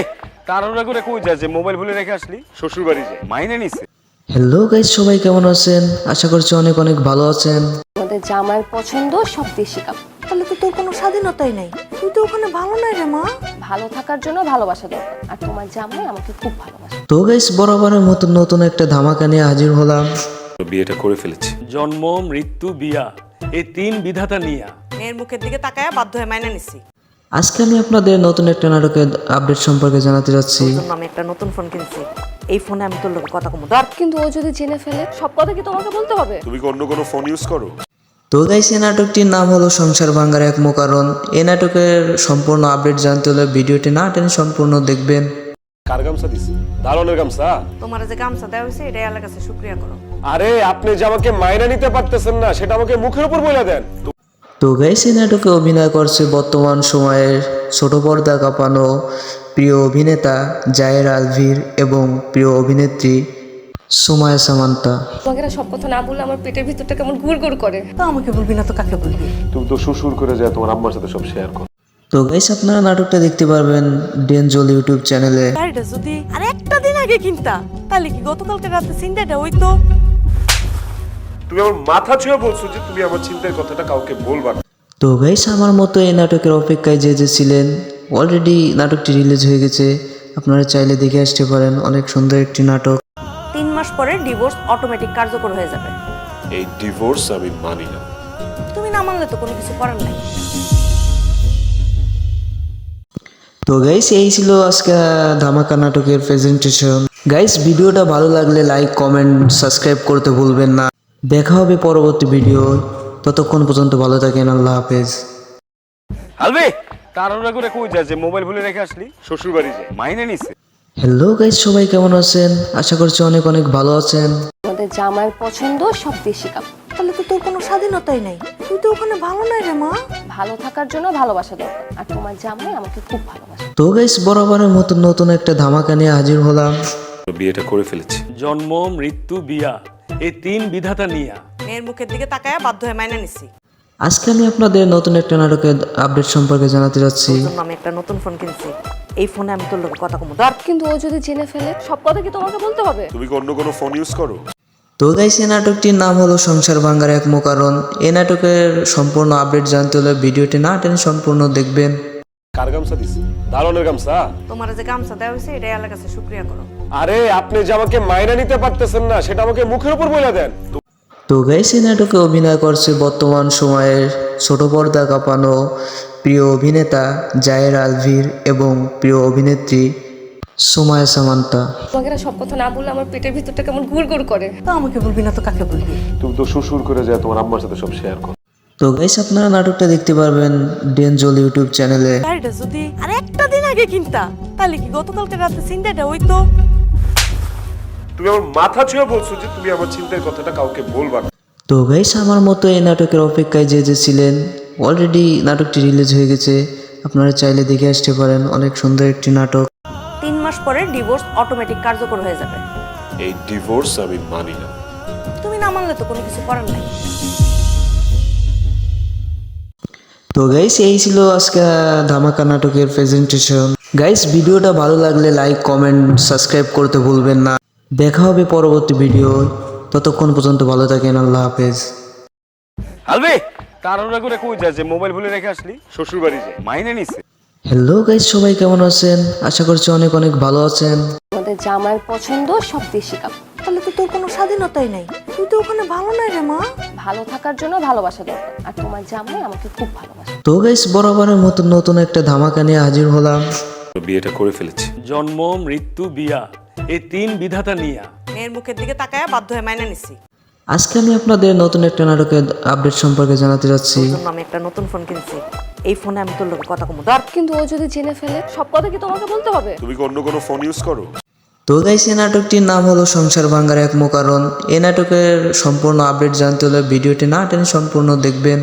তাড়াহুড়া করে কই যাচ্ছে? মোবাইল ভুলে রেখে আসলি? শ্বশুর বাড়ি যায়। মাইনে নিছে। হ্যালো গাইস, সবাই কেমন আছেন? আশা করছি অনেক অনেক ভালো আছেন। আমাদের জামাইয়ের পছন্দ সব দেশি কাপ। তাহলে তো তোর কোনো স্বাধীনতাই নাই। তুই তো ওখানে ভালো নাই রে মা। ভালো থাকার জন্য ভালোবাসা দরকার, আর তোমার জামাই আমাকে খুব ভালোবাসে। তো গাইস, বরাবরের মতো নতুন একটা ধামাকা নিয়ে হাজির হলাম। বিয়েটা করে ফেলেছি। জন্ম মৃত্যু বিয়া এই তিন বিধাতা নিয়া মেয়ের মুখের দিকে তাকায় বাধ্য হয়ে মাইনা নিছি। আজকে আমি আপনাদের নতুন একটা নাটকের আপডেট সম্পর্কে জানাতে যাচ্ছি। জন্য আমি একটা নতুন ফোন কিনছি। এই ফোনে আমি তোর লোকে কথা কমু ধর। কিন্তু ও যদি জেনে ফেলে সব কথা কি তোমাকে বলতে হবে? তুমি কি অন্য কোনো ফোন ইউজ করো? তো গাইস, এই নাটকটির নাম হলো সংসার ভাঙ্গার এক মোকারণ। এই নাটকের সম্পূর্ণ আপডেট জানতে হলে ভিডিওটি না টেনে সম্পূর্ণ দেখবেন। কার গামছা দিছি? দারুণের গামছা। তোমার যে গামছা দেওয়া হয়েছে এটাই আল্লাহর কাছে শুকরিয়া করো। আরে আপনি যে আমাকে মাইনা নিতে পারতেছেন না সেটা আমাকে মুখের উপর বলে দেন। তো গাইস, এই নাটকে অভিনয় করছে বর্তমান সময়ের ছোট পর্দা কাঁপানো প্রিয় অভিনেতা জায়ের আলভির এবং প্রিয় অভিনেত্রী সুমায়া সামান্তা। তোমাকে না সব কথা না বললে আমার পেটের ভিতরটা কেমন গুড় করে। তো আমাকে বলবি না তো কাকে বলবি? তুমি তো শ্বশুর করে যায় তোমার আম্মার সাথে সব শেয়ার করো। তো গাইস, আপনারা নাটকটা দেখতে পারবেন ডেনজল ইউটিউব চ্যানেলে। গাড়িটা যদি আর একটা দিন আগে কিনতা তাহলে কি গতকালকে রাতে সিনডাটা হইতো? তুমি আমার মাথা ছুঁয়ে বলছো যে তুমি আমার চিন্তার কথাটা কাউকে বলবা না। তো গাইস, আমার মতো এই নাটকের অপেক্ষায় যে ছিলেন, অলরেডি নাটকটি রিলিজ হয়ে গেছে। আপনারা চাইলে দেখে আসতে পারেন, অনেক সুন্দর একটি নাটক। 3 মাস পরে ডিভোর্স অটোমেটিক কার্যকর হয়ে যাবে। এই ডিভোর্স আমি মানি না। তুমি না মানলে তো কোনো কিছু করার নাই। তো গাইস, এই ছিল আজকে ধামাকা নাটকের প্রেজেন্টেশন। গাইস, ভিডিওটা ভালো লাগলে লাইক কমেন্ট সাবস্ক্রাইব করতে ভুলবেন না। দেখা হবে পরবর্তী ভিডিও। ততক্ষণ পর্যন্ত ভালো থাকেন। আল্লাহ হাফেজ। আলবি তাড়াহুড়া করে কই যাচ্ছে? মোবাইল ভুলে রেখে আসলি? শ্বশুর বাড়ি যায়। মাইনে নিছে। হ্যালো গাইস, সবাই কেমন আছেন? আশা করছি অনেক অনেক ভালো আছেন। আমাদের জামাইয়ের পছন্দ সব দেশি কাপ। তাহলে তো তোর কোনো স্বাধীনতাই নাই। তুই তো ওখানে ভালো নাই রে মা। ভালো থাকার জন্য ভালোবাসা দরকার, আর তোমার জামাই আমাকে খুব ভালোবাসে। তো গাইস, বরাবরের মতো নতুন একটা ধামাকা নিয়ে হাজির হলাম। বিয়েটা করে ফেলেছি। জন্ম মৃত্যু বিয়া এই তিন বিধাতা নিয়া মেয়ের মুখের দিকে তাকায় বাধ্য হয়ে মাইনা নিছি। আজকে আমি আপনাদের নতুন একটা নাটকের আপডেট সম্পর্কে জানাতে যাচ্ছি। জন্য আমি একটা নতুন ফোন কিনছি। এই ফোনে আমি তোর লোকে কথা কমু ধর। কিন্তু ও যদি জেনে ফেলে সব কথা কি তোমাকে বলতে হবে? তুমি কি অন্য কোনো ফোন ইউজ করো? তো গাইস, এই নাটকটির নাম হলো সংসার ভাঙ্গার এক মোকারণ। এই নাটকের সম্পূর্ণ আপডেট জানতে হলে ভিডিওটি না টেনে সম্পূর্ণ দেখবেন। কার গামছা দিছি? দারুণের গামছা। তোমার যে গামছা দেওয়া হয়েছে এটাই আল্লাহর কাছে শুকরিয়া করো। আরে আপনি যে আমাকে মাইনা নিতে পারতেছেন না সেটা আমাকে মুখের উপর বলে দেন। তো গাইস, এই নাটকে অভিনয় করছে বর্তমান সময়ের ছোট পর্দা কাঁপানো প্রিয় অভিনেতা জায়ের আলভির এবং প্রিয় অভিনেত্রী সুমায়া সামান্তা। তোমাকে না সব কথা না বললে আমার পেটের ভিতরটা কেমন গুড় করে। তো আমাকে বলবি না তো কাকে বলবি? তুমি তো শ্বশুর করে যায় তোমার আম্মার সাথে সব শেয়ার করো। তো গাইস, আপনারা নাটকটা দেখতে পারবেন ডেনজল ইউটিউব চ্যানেলে। গাড়িটা যদি আর একটা দিন আগে কিনতা তাহলে কি গতকালকে রাতে সিনডাটা হইতো? তুমি আমার মাথা ছুঁয়ে বলছো যে তুমি আমার চিন্তার কথাটা কাউকে বলবা না। তো গাইস আমার মতো এই নাটকের অপেক্ষায় যে যে ছিলেন, অলরেডি নাটকটি রিলিজ হয়ে গেছে, আপনারা চাইলে দেখে আসতে পারেন। অনেক সুন্দর একটি নাটক। 3 মাস পরে ডিভোর্স অটোমেটিক কার্যকর হয়ে যাবে। এই ডিভোর্স আমি মানি না। তুমি না মানলে তো কোনো কিছু করার নাই। তো গাইস এই ছিল আজকে ধামাকা নাটকের প্রেজেন্টেশন। গাইস ভিডিওটা ভালো লাগলে লাইক কমেন্ট সাবস্ক্রাইব করতে ভুলবেন না। দেখা হবে পরবর্তী ভিডিও, ততক্ষণ পর্যন্ত ভালো থাকেন। আল্লাহ হাফেজ। আলবি তাড়াহুড়া করে কই যায় যে মোবাইল ভুলে রেখে আসলি? শ্বশুর বাড়ি যায়, মাইনে নিছে। হ্যালো গাইস, সবাই কেমন আছেন? আশা করছি অনেক অনেক ভালো আছেন। আমাদের জামাইয়ের পছন্দ সব দেশি কাপ। তাহলে তো তোর কোনো স্বাধীনতাই নাই। তুই তো ওখানে ভালো নাই রে মা। ভালো থাকার জন্য ভালোবাসা দরকার, আর তোমার জামাই আমাকে খুব ভালোবাসে। তো গাইস বরাবরের মতো নতুন একটা ধামাকা নিয়ে হাজির হলাম। বিয়েটা করে ফেলেছি। জন্ম, মৃত্যু, বিয়া, এই 3 বিধাতা নিয়া মেয়ের মুখের দিকে তাকায়া বাধ্য হয়ে মাইনে নিছি। আজকে আমি আপনাদের নতুন একটা নাটকের আপডেট সম্পর্কে জানাতে যাচ্ছি। তোর জন্য আমি একটা নতুন ফোন কিনছি। এই ফোনে আমি তোর লোক কথা কমু ধর। কিন্তু ও যদি জেনে ফেলে, সব কথা কি তোমাকে বলতে হবে? তুমি কি অন্য কোনো ফোন ইউজ করো? তো গাইস এই নাটকটির নাম হলো সংসার ভাঙার এক কারণ। এই নাটকের সম্পূর্ণ আপডেট জানতে হলে ভিডিওটি না টেনে সম্পূর্ণ দেখবেন।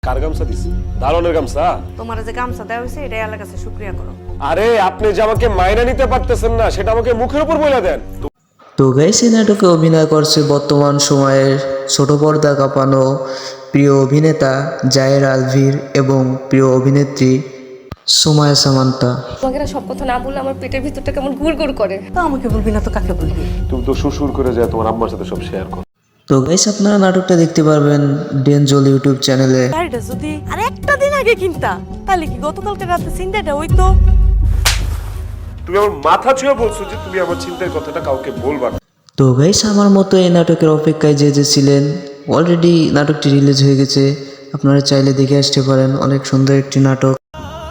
কার গামছা দিছি? দারুণের গামছা। তোমার যে গামছা দেওয়া হয়েছে এটাই আল্লাহর কাছে শুকরিয়া করো। আরে আপনি যে আমাকে মাইনা নিতে পারতেছেন না, সেটা আমাকে মুখের উপর বলে দেন। তো গাইস এই নাটকে অভিনয় করছে বর্তমান সময়ের ছোট পর্দা কাঁপানো প্রিয় অভিনেতা জায়ের আলভির এবং প্রিয় অভিনেত্রী সুমায়া সামান্তা। তোমাকে না সব কথা না বললে আমার পেটের ভিতরটা কেমন গুড় করে। তো আমাকে বলবি না তো কাকে বলবি? তুমি তো শ্বশুর করে যায় তোমার আম্মার সাথে সব শেয়ার করো। তো গাইস আপনারা নাটকটা দেখতে পারবেন ডেনজল ইউটিউব চ্যানেলে। গাড়িটা যদি আর একটা দিন আগে কিনতা, তাহলে কি গতকালকে রাতে সিন্ডাটা হইতো? তুমি আমার মাথা ছুঁয়ে বলছো যে তুমি আমার চিন্তার কথাটা কাউকে বলবা না। তো গাইস আমার মতো এই নাটকের অপেক্ষায় যে যে ছিলেন, অলরেডি নাটকটি রিলিজ হয়ে গেছে, আপনারা চাইলে দেখে আসতে পারেন। অনেক সুন্দর একটি নাটক।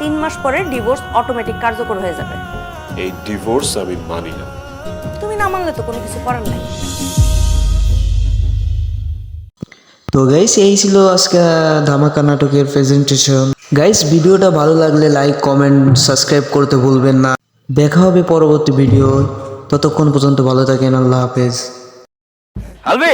3 মাস পরে ডিভোর্স অটোমেটিক কার্যকর হয়ে যাবে। এই ডিভোর্স আমি মানি না। তুমি না মানলে তো কোনো কিছু করার নাই। তো গাইস এই ছিল আজকে ধামাকা নাটকের প্রেজেন্টেশন। গাইস ভিডিওটা ভালো লাগলে লাইক কমেন্ট সাবস্ক্রাইব করতে ভুলবেন না। দেখা হবে পরবর্তী ভিডিও, ততক্ষণ পর্যন্ত ভালো থাকেন। আল্লাহ হাফেজ। আলবি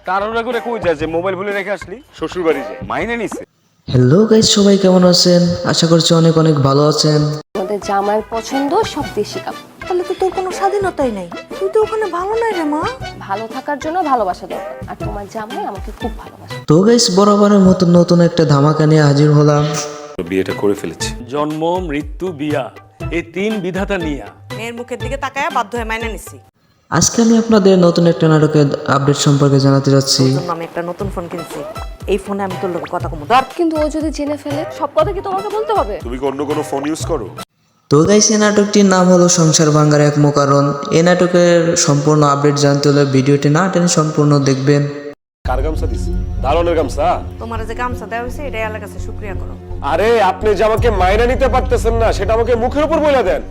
তাড়াহুড়া করে কই যায় যে মোবাইল ভুলে রেখে আসলি? শ্বশুর বাড়ি যায়, মাইনে নিছে। হ্যালো গাইস, সবাই কেমন আছেন? আশা করছি অনেক অনেক ভালো আছেন। আমাদের জামাইয়ের পছন্দ সব দেশি কাপ। তাহলে তো তোর কোনো স্বাধীনতাই নাই। তুই তো ওখানে ভালো নাই রে মা। ভালো থাকার জন্য ভালোবাসা দরকার, আর তোমার জামাই আমাকে খুব ভালোবাসে। তো গাইস বরাবরের মতো নতুন একটা ধামাকা নিয়ে হাজির হলাম। বিয়েটা করে ফেলেছি। জন্ম, মৃত্যু, বিয়া, এই 3 বিধাতা নিয়া মেয়ের মুখের দিকে তাকায়া বাধ্য হয়ে মাইনে নিছি। আজকে আমি আপনাদের নতুন একটা নাটকের আপডেট সম্পর্কে জানাতে যাচ্ছি। তোর জন্য আমি একটা নতুন ফোন কিনছি। এই ফোনে আমি তোর লোক কথা কমু ধর। কিন্তু ও যদি জেনে ফেলে, সব কথা কি তোমাকে বলতে হবে? তুমি কি অন্য কোনো ফোন ইউজ করো? তো গাইস এই নাটকটির নাম হলো সংসার ভাঙার এক কারণ। এই নাটকের সম্পূর্ণ আপডেট জানতে হলে ভিডিওটি না টেনে সম্পূর্ণ দেখবেন। কার গামছা দিছি? দারুণের গামছা। তোমার যে গামছা দেওয়া হয়েছে এটাই আল্লাহর কাছে শুকরিয়া করো। আরে আপনি যে আমাকে মাইনা নিতে পারতেছেন না, সেটা আমাকে মুখের উপর বলে দেন।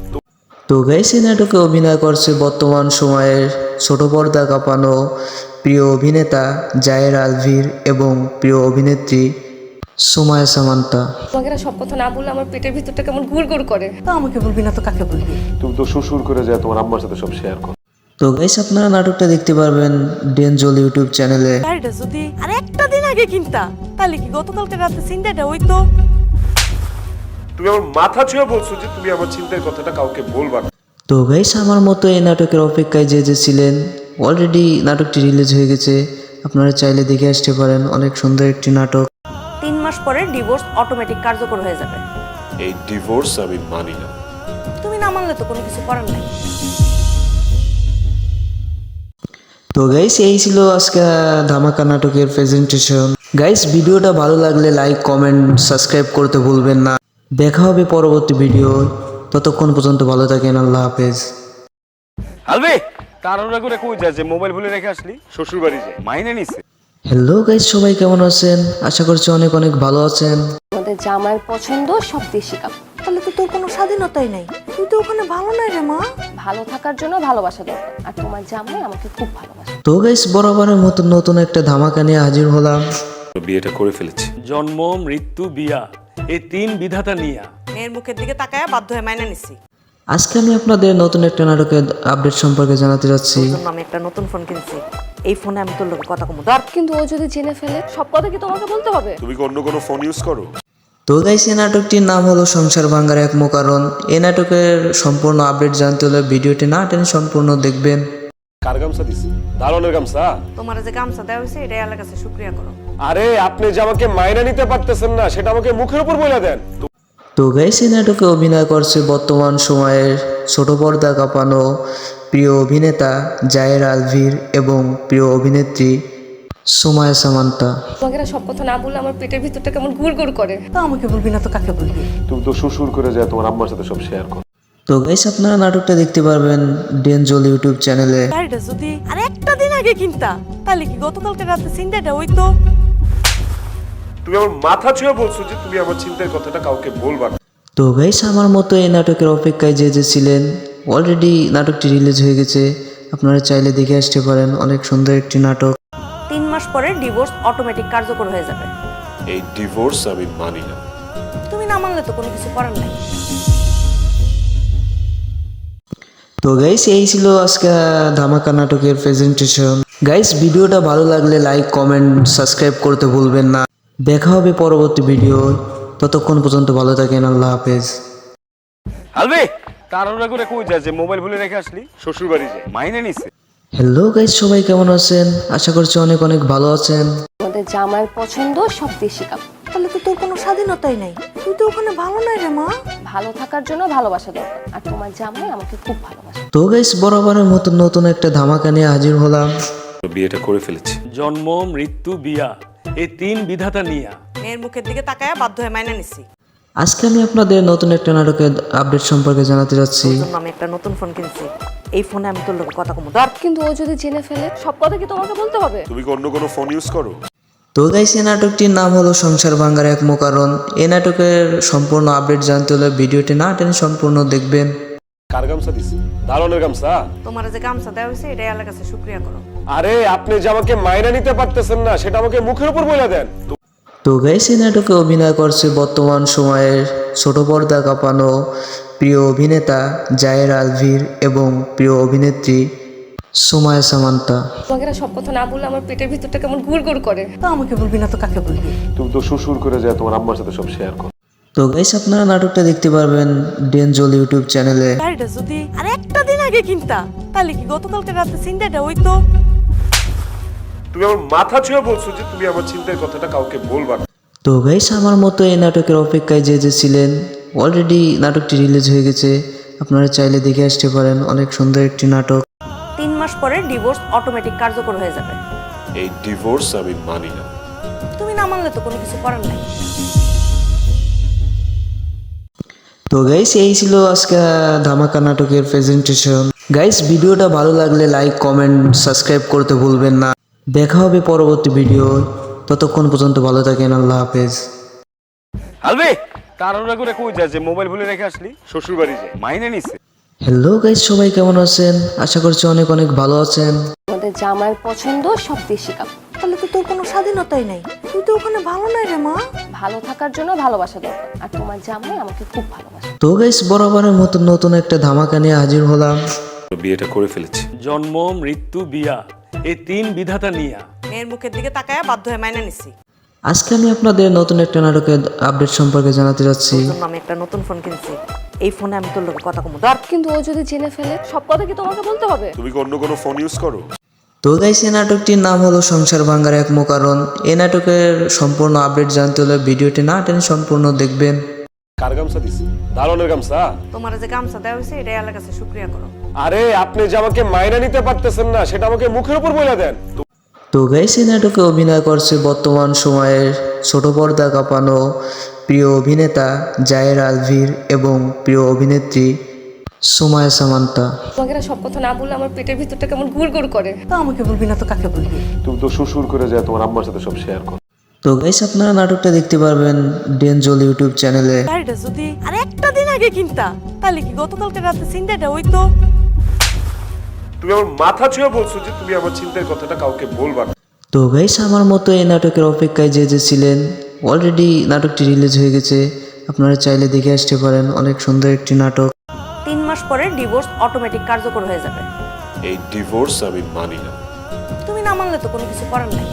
তো গাইস এই নাটকে অভিনয় করছে বর্তমান সময়ের ছোট পর্দা কাঁপানো প্রিয় অভিনেতা জায়ের আলভির এবং প্রিয় অভিনেত্রী সুমায়া সামান্তা। তোমাকে না সব কথা না বললে আমার পেটের ভিতরটা কেমন গুড় করে। তো আমাকে বলবি না তো কাকে বলবি? তুমি তো শ্বশুর করে যায় তোমার আম্মার সাথে সব শেয়ার করো। তো গাইস আপনারা নাটকটা দেখতে পারবেন ডেনজল ইউটিউব চ্যানেলে। গাড়িটা যদি আর একটা দিন আগে কিনতা, তাহলে কি গতকালকে রাতে সিন্ডাটা হইতো? তুমি আমার মাথা ছুঁয়ে বলছো যে তুমি আমার চিন্তার কথাটা কাউকে বলবা না। তো গাইস আমার মতো এই নাটকের অপেক্ষায় যে যে ছিলেন, অলরেডি নাটকটি রিলিজ হয়ে গেছে, আপনারা চাইলে দেখে আসতে পারেন। অনেক সুন্দর একটি নাটক। 3 মাস পরে ডিভোর্স অটোমেটিক কার্যকর হয়ে যাবে। এই ডিভোর্স আমি মানি না। তুমি না মানলে তো কোনো কিছু করার নাই। তো গাইস এই ছিল আজকে ধামাকা নাটকের প্রেজেন্টেশন। গাইস ভিডিওটা ভালো লাগলে লাইক কমেন্ট সাবস্ক্রাইব করতে ভুলবেন না। দেখা হবে পরবর্তী ভিডিও, ততক্ষণ পর্যন্ত ভালো থাকেন। আল্লাহ হাফেজ। আলবি তাড়াহুড়া করে কই যায় যে মোবাইল ভুলে রেখে আসলি? শ্বশুর বাড়ি যায়, মাইনে নিছে। হ্যালো গাইস, সবাই কেমন আছেন? আশা করছি অনেক অনেক ভালো আছেন। আমাদের জামাইয়ের পছন্দ সব দেশি কাপ। তাহলে তো তোর কোনো স্বাধীনতাই নাই। তুই তো ওখানে ভালো নাই রে মা। ভালো থাকার জন্য ভালোবাসা দরকার, আর তোমার জামাই আমাকে খুব ভালোবাসে। তো গাইস বরাবরের মতো নতুন একটা ধামাকা নিয়ে হাজির হলাম। বিয়েটা করে ফেলেছি। জন্ম, মৃত্যু, বিয়া, এই 3 বিধাতা নিয়া মেয়ের মুখের দিকে তাকায়া বাধ্য হয়ে মাইনে নিছি। আজকে আমি আপনাদের নতুন একটা নাটকের আপডেট সম্পর্কে জানাতে যাচ্ছি। তোর জন্য আমি একটা নতুন ফোন কিনছি। এই ফোনে আমি তোর লোক কথা কমু ধর। কিন্তু ও যদি জেনে ফেলে সব কথা কি তোমাকে বলতে হবে? তুমি কি অন্য কোনো ফোন ইউজ করো? তো গাইস এই নাটকটির নাম হলো সংসার ভাঙ্গার এক মোকারণ। এই নাটকের সম্পূর্ণ আপডেট জানতে হলে ভিডিওটি না টেনে সম্পূর্ণ দেখবেন। কার গামছা দিছি? দারুণের গামছা? তোমার যে গামছা দেওয়া হয়েছে এটাই আল্লাহর কাছে শুকরিয়া করো। আরে আপনি যে আমাকে মাইনা নিতে পারতেছেন না সেটা আমাকে মুখের উপর বলে দেন। তো গাইস এই নাটকে অভিনয় করছে বর্তমান সময়ের ছোট পর্দা কাঁপানো প্রিয় অভিনেতা জায়ের আলভির এবং প্রিয় অভিনেত্রী সুমায়া সামান্তা। তোমাকে না সব কথা না বললে আমার পেটের ভিতরটা কেমন গুড় করে। তো আমাকে বলবি না তো কাকে বলবি? তুমি তো শ্বশুর করে যায় তোমার আম্মার সাথে সব শেয়ার করো। তো গাইস আপনারা নাটকটা দেখতে পারবেন ডেনজল ইউটিউব চ্যানেলে। গাড়িটা যদি আর একটা দিন আগে কিনতা তাহলে কি গতকালকে রাতে চিন্তাটা হইতো? তুমি আমার মাথা ছুঁয়ে বলছো যে তুমি আমার চিন্তার কথাটা কাউকে বলবা না। তো গাইস আমার মতো এই নাটকের অপেক্ষায় যে ছিলেন অলরেডি নাটকটি রিলিজ হয়ে গেছে, আপনারা চাইলে দেখে আসতে পারেন। অনেক সুন্দর একটি নাটক। 3 মাস পরে ডিভোর্স অটোমেটিক কার্যকর হয়ে যাবে। এই ডিভোর্স আমি মানি না। তুমি না মানলে তো কোনো কিছু করার নাই। তো গাইস এই ছিল আজকে ধামাকা নাটকের প্রেজেন্টেশন। গাইস ভিডিওটা ভালো লাগলে লাইক কমেন্ট সাবস্ক্রাইব করতে ভুলবেন না। দেখা হবে পরবর্তী ভিডিও, ততক্ষণ পর্যন্ত ভালো থাকেন। আল্লাহ হাফেজ। আলবি তাড়াহুড়া করে কই যায় যে মোবাইল ভুলে রেখে আসলি? শ্বশুর বাড়ি যায়। মাইনে নিছে? হ্যালো গাইস সবাই কেমন আছেন? আশা করছি অনেক অনেক ভালো আছেন। আমাদের জামাইয়ের পছন্দ সব দেশি কাপ। তাহলে তো তোর কোনো স্বাধীনতাই নাই। তুই তো ওখানে ভালো নাই রে মা। ভালো থাকার জন্য ভালোবাসা দরকার, আর তোমার জামাই আমাকে খুব ভালোবাসে। তো গাইস বরাবরের মতো নতুন একটা ধামাকা নিয়ে হাজির হলাম। বিয়েটা করে ফেলেছি। জন্ম, মৃত্যু, বিয়া, এই 3 বিধাতা নিয়া মেয়ের মুখের দিকে তাকায়া বাধ্য হয়ে মাইনা নিছি। আজকে আমি আপনাদের নতুন একটা নাটকের আপডেট সম্পর্কে জানাতে যাচ্ছি। তোর জন্য আমি একটা নতুন ফোন কিনছি। এই ফোনে আমি তোর লোক কথা কমু ধর। কিন্তু ও যদি জেনে ফেলে সব কথা কি তোমাকে বলতে হবে? তুমি কি অন্য কোনো ফোন ইউজ করো? তো গাইস এই নাটকটির নাম হলো সংসার ভাঙ্গার এক মোকারণ। এই নাটকের সম্পূর্ণ আপডেট জানতে হলে ভিডিওটি না টেনে সম্পূর্ণ দেখবেন। কার গামছা দিছি? দারুণের গামছা? তোমার যে গামছা দেওয়া হয়েছে এটাই আল্লাহর কাছে শুকরিয়া করো। আরে আপনি যে আমাকে মাইনা নিতে পারতেছেন না সেটা আমাকে মুখের উপর বলে দেন। তো গাইস এই নাটকে অভিনয় করছে বর্তমান সময়ের ছোট পর্দা কাঁপানো প্রিয় অভিনেতা জায়ের আলভির এবং প্রিয় অভিনেত্রী সুমায়া সামান্তা। তোমাকে না সব কথা না বললে আমার পেটের ভিতরটা কেমন গুড় করে। তো আমাকে বলবি না তো কাকে বলবি? তুমি তো শ্বশুর করে যায় তোমার আম্মার সাথে সব শেয়ার করো। তো গাইস আপনারা নাটকটা দেখতে পারবেন ডেনজল ইউটিউব চ্যানেলে। গাড়িটা যদি আর একটা দিন আগে কিনতা তাহলে কি গতকালকে রাতে চিন্তাটা হইতো? তুমি আমার মাথা ছুঁয়ে বলছো যে তুমি আমার চিন্তার কথাটা কাউকে বলবা না। তো গাইস আমার মতো এই নাটকের অপেক্ষায় যে ছিলেন অলরেডি নাটকটি রিলিজ হয়ে গেছে, আপনারা চাইলে দেখে আসতে পারেন। অনেক সুন্দর একটি নাটক। 3 মাস পরে ডিভোর্স অটোমেটিক কার্যকর হয়ে যাবে। এই ডিভোর্স আমি মানি না। তুমি না মানলে তো কোনো কিছু করার নাই। তো গাইস এই ছিল আজকে ধামাকা নাটকের প্রেজেন্টেশন। গাইস ভিডিওটা ভালো লাগলে লাইক কমেন্ট সাবস্ক্রাইব করতে ভুলবেন না। দেখা হবে পরবর্তী ভিডিও, ততক্ষণ পর্যন্ত ভালো থাকেন। আল্লাহ হাফেজ। আলবি তাড়াহুড়া করে কই যায় যে মোবাইল ভুলে রেখে আসলি? শ্বশুর বাড়ি যায়। মাইনে নিছে? হ্যালো গাইস সবাই কেমন আছেন? আশা করছি অনেক অনেক ভালো আছেন। আমাদের জামাইয়ের পছন্দ সব দেশি কাপ। তাহলে তো তোর কোনো স্বাধীনতাই নাই। তুই তো ওখানে ভালো নাই রে মা। ভালো থাকার জন্য ভালোবাসা দরকার, আর তোমার জামাই আমাকে খুব ভালোবাসে। তো গাইস বরাবরের মতো নতুন একটা ধামাকা নিয়ে হাজির হলাম। বিয়েটা করে ফেলেছি। জন্ম, মৃত্যু, বিয়া, এই 3 বিধাতা নিয়া মেয়ের মুখের দিকে তাকায়া বাধ্য হয়ে মাইনা নিছি। আজকে আমি আপনাদের নতুন একটা নাটকের আপডেট সম্পর্কে জানাতে যাচ্ছি। তোর জন্য আমি একটা নতুন ফোন কিনছি। এই ফোনে আমি তোর লোক কথা কমু ধর। কিন্তু ও যদি জেনে ফেলে সব কথা কি তোমাকে বলতে হবে? তুমি কি অন্য কোনো ফোন ইউজ করো? তো গাইস এই নাটকটির নাম হলো সংসার ভাঙ্গার এক মোকারণ। এই নাটকের সম্পূর্ণ আপডেট জানতে হলে ভিডিওটি না টেনে সম্পূর্ণ দেখবেন। কার গামছা দিছি? দারুণের গামছা? তোমার যে গামছা দেওয়া হয়েছে এটাই আল্লাহর কাছে শুকরিয়া করো। আরে আপনি যে আমাকে মাইনা নিতে পারতেছেন না সেটা আমাকে মুখের উপর বলে দেন। তো গাইস এই নাটকে অভিনয় করছে বর্তমান সময়ের ছোট পর্দা কাঁপানো প্রিয় অভিনেতা জায়ের আলভির এবং প্রিয় অভিনেত্রী সুমায়া সামান্তা। তোমাকে না সব কথা না বললে আমার পেটের ভিতরটা কেমন গুড় করে। তো আমাকে বলবি না তো কাকে বলবি? তুমি তো শ্বশুর করে যায় তোমার আম্মার সাথে সব শেয়ার করো। তো গাইস আপনারা নাটকটা দেখতে পারবেন ডেনজল ইউটিউব চ্যানেলে। গাড়িটা যদি আর একটা দিন আগে কিনতা তাহলে কি গতকালকে রাতে চিন্তাটা হইতো? তুমি আমার মাথা ছুঁয়ে বলছো যে তুমি আমার চিন্তার কথাটা কাউকে বলবা না। তো গাইস আমার মতো এই নাটকের অপেক্ষায় যে ছিলেন অলরেডি নাটকটি রিলিজ হয়ে গেছে, আপনারা চাইলে দেখে আসতে পারেন। অনেক সুন্দর একটি নাটক। 3 মাস পরে ডিভোর্স অটোমেটিক কার্যকর হয়ে যাবে। এই ডিভোর্স আমি মানি না। তুমি না মানলে তো কোনো কিছু করার নাই।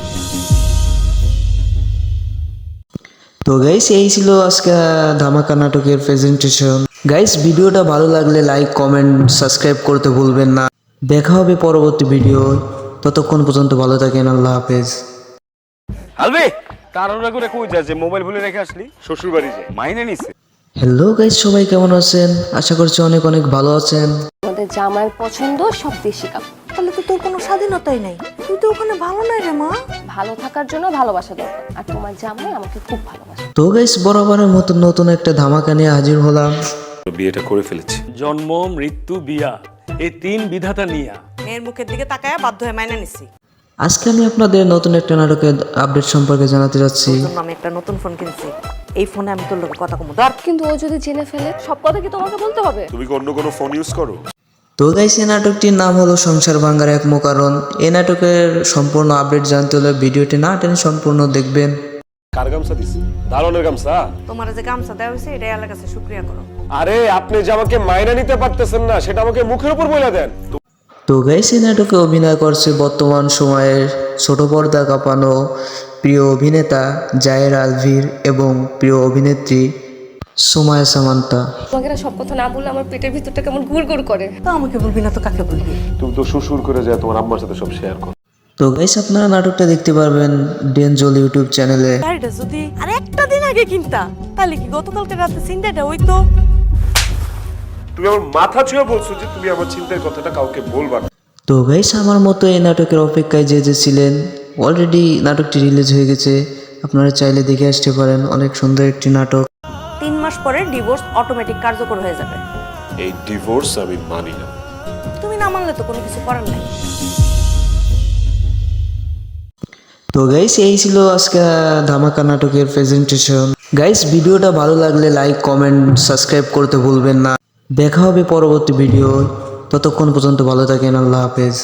তো গাইস এই ছিল আজকে ধামাকা নাটকের প্রেজেন্টেশন। গাইস ভিডিওটা ভালো লাগলে লাইক কমেন্ট সাবস্ক্রাইব করতে ভুলবেন না। দেখা হবে পরবর্তী ভিডিও, ততক্ষণ পর্যন্ত ভালো থাকেন, আল্লাহ হাফেজ। আলবি তাড়াহুড়া করে কই যাস যে মোবাইল ভুলে রেখে আসলি? শ্বশুর বাড়ি যায়, মাইনে নিছে। হ্যালো গাইস, সবাই কেমন আছেন? আশা করছি অনেক অনেক ভালো আছেন। আমাদের জামাইয়ের পছন্দ সব দেশি কাপ। তাহলে তো তোর কোনো স্বাধীনতাই নাই, তুই তো ওখানে ভালো নাই রে মা। ভালো থাকার জন্য ভালোবাসা দরকার, আর তোমার জামাই আমাকে খুব ভালোবাসে। তো গাইস বরাবরের মতো নতুন একটা ধামাকা নিয়ে হাজির হলাম। বিয়েটা করে ফেলেছি। জন্ম, মৃত্যু, বিয়া, এই তিন বিধাতা নিয়া মেয়ের মুখের দিকে তাকায় বাধ্য হয়ে মাইনে নিছি। আজকে আমি আপনাদের নতুন একটা নাটকের আপডেট সম্পর্কে জানাতে যাচ্ছি। তোর জন্য আমি একটা নতুন ফোন কিনছি, এই ফোনে আমি তোর লোকে কথা কমু ধর। কিন্তু ও যদি জেনে ফেলে, সব কথা কি তোমাকে বলতে হবে? তুমি কি অন্য কোনো ফোন ইউজ করো? তো গাইস এই নাটকটির নাম হলো সংসার ভাঙ্গার এক মোকারণ। এই নাটকের সম্পূর্ণ আপডেট জানতে হলে ভিডিওটি না টেনে সম্পূর্ণ দেখবেন। কার গামছা দিছি? দারুণের গামছা। তোমার যে গামছা দেওয়া হয়েছে এটাই আল্লাহর কাছে শুকরিয়া করো। আরে আপনি যে আমাকে মাইনা নিতে পারতেছেন না সেটা আমাকে মুখের উপর বলে দেন। তো গাইস এই নাটকে অভিনয় করছে বর্তমান সময়ের ছোট পর্দা কাঁপানো প্রিয় অভিনেতা জায়ের আলভির এবং প্রিয় অভিনেত্রী সুমায়া সামান্তা। তোমাকে না সব কথা না বললে আমার পেটের ভিতরটা কেমন গুড় করে। তো আমাকে বলবি না তো কাকে বলবি? তুমি তো শ্বশুর করে যায় তোমার আম্মার সাথে সব শেয়ার করো। তো গাইস আপনারা নাটকটা দেখতে পারবেন ডেনজল ইউটিউব চ্যানেলে। গাড়িটা যদি আর একটা দিন আগে কিনতা তাহলে কি গতকালকে রাতে সিন্ডাটা হইতো? তুমি আমার মাথা ছুঁয়ে বলছো যে তুমি আমার চিন্তার কথাটা কাউকে বলবা না। তো গাইস আমার মতো এই নাটকের অপেক্ষায় যে যে ছিলেন, অলরেডি নাটকটি রিলিজ হয়ে গেছে, আপনারা চাইলে দেখে আসতে পারেন। অনেক সুন্দর একটি নাটক। 3 মাস পরে ডিভোর্স অটোমেটিক কার্যকর হয়ে যাবে। এই ডিভোর্স আমি মানি না। তুমি না মানলে তো কোনো কিছু করার নাই। তো গাইস এই ছিল আজকে ধামাকা নাটকের প্রেজেন্টেশন। গাইস ভিডিওটা ভালো লাগলে লাইক কমেন্ট সাবস্ক্রাইব করতে ভুলবেন না। দেখা হবে পরবর্তী ভিডিও, ততক্ষণ পর্যন্ত ভালো থাকেন, আল্লাহ হাফেজ।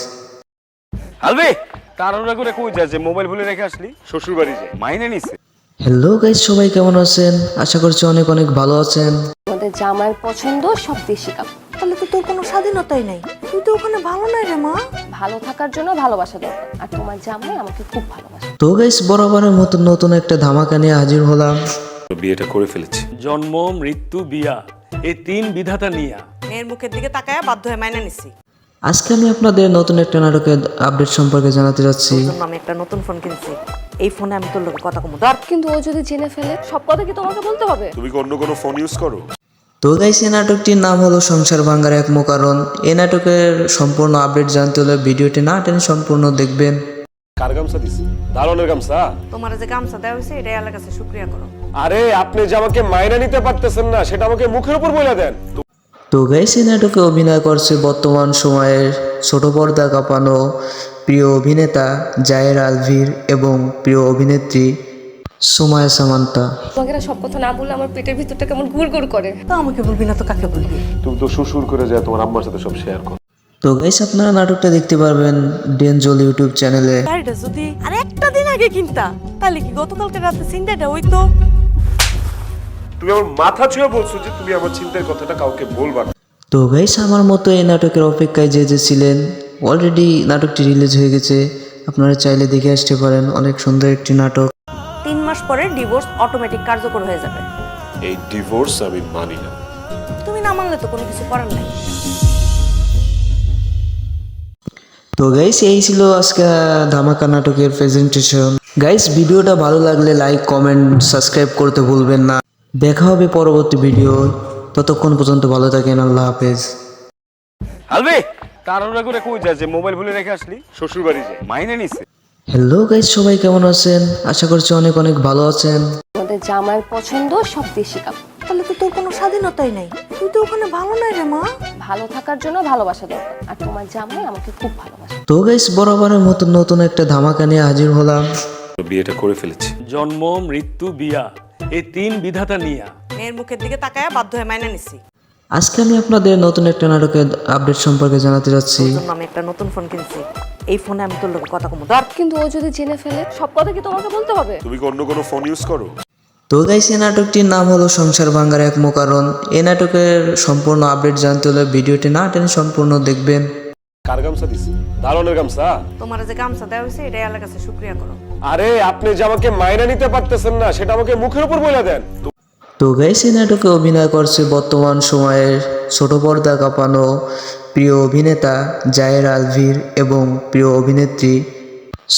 আলবি তাড়াহুড়া করে কই যাস যে মোবাইল ভুলে রেখে আসলি? শ্বশুর বাড়ি যায়, মাইনে নিছে। হ্যালো গাইস, সবাই কেমন আছেন? আশা করছি অনেক অনেক ভালো আছেন। আমাদের জামাইয়ের পছন্দ সব দেশি কাপ। তাহলে তো তোর কোনো স্বাধীনতাই নাই, তুই তো ওখানে ভালো নাই রে মা। ভালো থাকার জন্য ভালোবাসা দরকার, আর তোমার জামাই আমাকে খুব ভালোবাসে। তো গাইস বরাবরের মতো নতুন একটা ধামাকা নিয়ে হাজির হলাম। বিয়েটা করে ফেলেছি। জন্ম, মৃত্যু, বিয়া, এই তিন বিধাতা নিয়া মেয়ের মুখের দিকে তাকায় বাধ্য হয়ে মাইনে নিছি। আজকে আমি আপনাদের নতুন একটা নাটকের আপডেট সম্পর্কে জানাতে যাচ্ছি। তোর জন্য আমি একটা নতুন ফোন কিনছি, এই ফোনে আমি তোর লোকে কথা কমু ধর। কিন্তু ও যদি জেনে ফেলে, সব কথা কি তোমাকে বলতে হবে? তুমি কি অন্য কোনো ফোন ইউজ করো? তো গাইস এই নাটকটির নাম হলো সংসার ভাঙ্গার এক মোকারণ। এই নাটকের সম্পূর্ণ আপডেট জানতে হলে ভিডিওটি না টেনে সম্পূর্ণ দেখবেন। কার গামছা দিছি? দারুণের গামছা। তোমার যে গামছা দেওয়া হয়েছে এটাই আল্লাহর কাছে শুকরিয়া করো। আরে আপনি যে আমাকে মাইনা নিতে পারতেছেন না সেটা আমাকে মুখের উপর বলে দেন। তো গাইস এই নাটকে অভিনয় করছে বর্তমান সময়ের ছোট পর্দা কাঁপানো প্রিয় অভিনেতা জায়ের আলভির এবং প্রিয় অভিনেত্রী সুমায়া সামান্তা। তোমাকে না সব কথা না বললে আমার পেটের ভিতরটা কেমন গুড় করে। তো আমাকে বলবি না তো কাকে বলবি? তুমি তো শ্বশুর করে যায় তোমার আম্মার সাথে সব শেয়ার করো। তো গাইস আপনারা নাটকটা দেখতে পারবেন ডেনজল ইউটিউব চ্যানেলে। গাড়িটা যদি আর একটা দিন আগে কিনতা তাহলে কি গতকালকে রাতে সিন্ডাটা হইতো? তুমি আমার মাথা ছুঁয়ে বলছো যে তুমি আমার চিন্তার কথাটা কাউকে বলবা না। তো গাইস আমার মতো এই নাটকের অপেক্ষায় যে যে ছিলেন, অলরেডি নাটকটি রিলিজ হয়ে গেছে, আপনারা চাইলে দেখে আসতে পারেন। অনেক সুন্দর একটি নাটক। 3 মাস পরে ডিভোর্স অটোমেটিক কার্যকর হয়ে যাবে। এই ডিভোর্স আমি মানি না। তুমি না মানলে তো কোনো কিছু করার নাই। তো গাইস এই ছিল আজকে ধামাকা নাটকের প্রেজেন্টেশন। গাইস ভিডিওটা ভালো লাগলে লাইক কমেন্ট সাবস্ক্রাইব করতে ভুলবেন না। দেখা হবে পরবর্তী ভিডিও, ততক্ষণ পর্যন্ত ভালো থাকেন, আল্লাহ হাফেজ। আলবি তাড়াহুড়া করে কই যাস যে মোবাইল ভুলে রেখে আসলি? শ্বশুর বাড়ি যায়, মাইনে নিছে। হ্যালো গাইস, সবাই কেমন আছেন? আশা করছি অনেক অনেক ভালো আছেন। আমাদের জামাইয়ের পছন্দ সব দেশি কাপ। তাহলে তো তোর কোনো স্বাধীনতাই নাই, তুই তো ওখানে ভালো নাই রে মা। ভালো থাকার জন্য ভালোবাসা দরকার, আর তোমার জামাই আমাকে খুব ভালোবাসে। তো গাইস বরাবরের মতো নতুন একটা ধামাকা নিয়ে হাজির হলাম। বিয়েটা করে ফেলেছি। জন্ম, মৃত্যু, বিয়া, এই তিন বিধাতা নিয়া মেয়ের মুখের দিকে তাকায় বাধ্য হয়ে মাইনে নিছি। আজকে আমি আপনাদের নতুন একটা নাটকের আপডেট সম্পর্কে জানাতে যাচ্ছি। তোর জন্য আমি একটা নতুন ফোন কিনছি, এই ফোনে আমি তোর লোকে কথা কমু ধর। কিন্তু ও যদি জেনে ফেলে, সব কথা কি তোমাকে বলতে হবে? তুমি কি অন্য কোনো ফোন ইউজ করো? তো গাইস এই নাটকটির নাম হলো সংসার ভাঙ্গার এক মোকারণ। এই নাটকের সম্পূর্ণ আপডেট জানতে হলে ভিডিওটি না টেনে সম্পূর্ণ দেখবেন। কার গামছা দিছি? দারুণের গামছা? তোমার যে গামছা দেওয়া হয়েছে এটাই আল্লাহর কাছে শুকরিয়া করো। আরে আপনি যে আমাকে মাইনা নিতে পারতেছেন না সেটা আমাকে মুখের উপর বলে দেন। তো গাইস এই নাটকে অভিনয় করছে বর্তমান সময়ের ছোট পর্দা কাঁপানো প্রিয় অভিনেতা জায়ের আলভির এবং প্রিয় অভিনেত্রী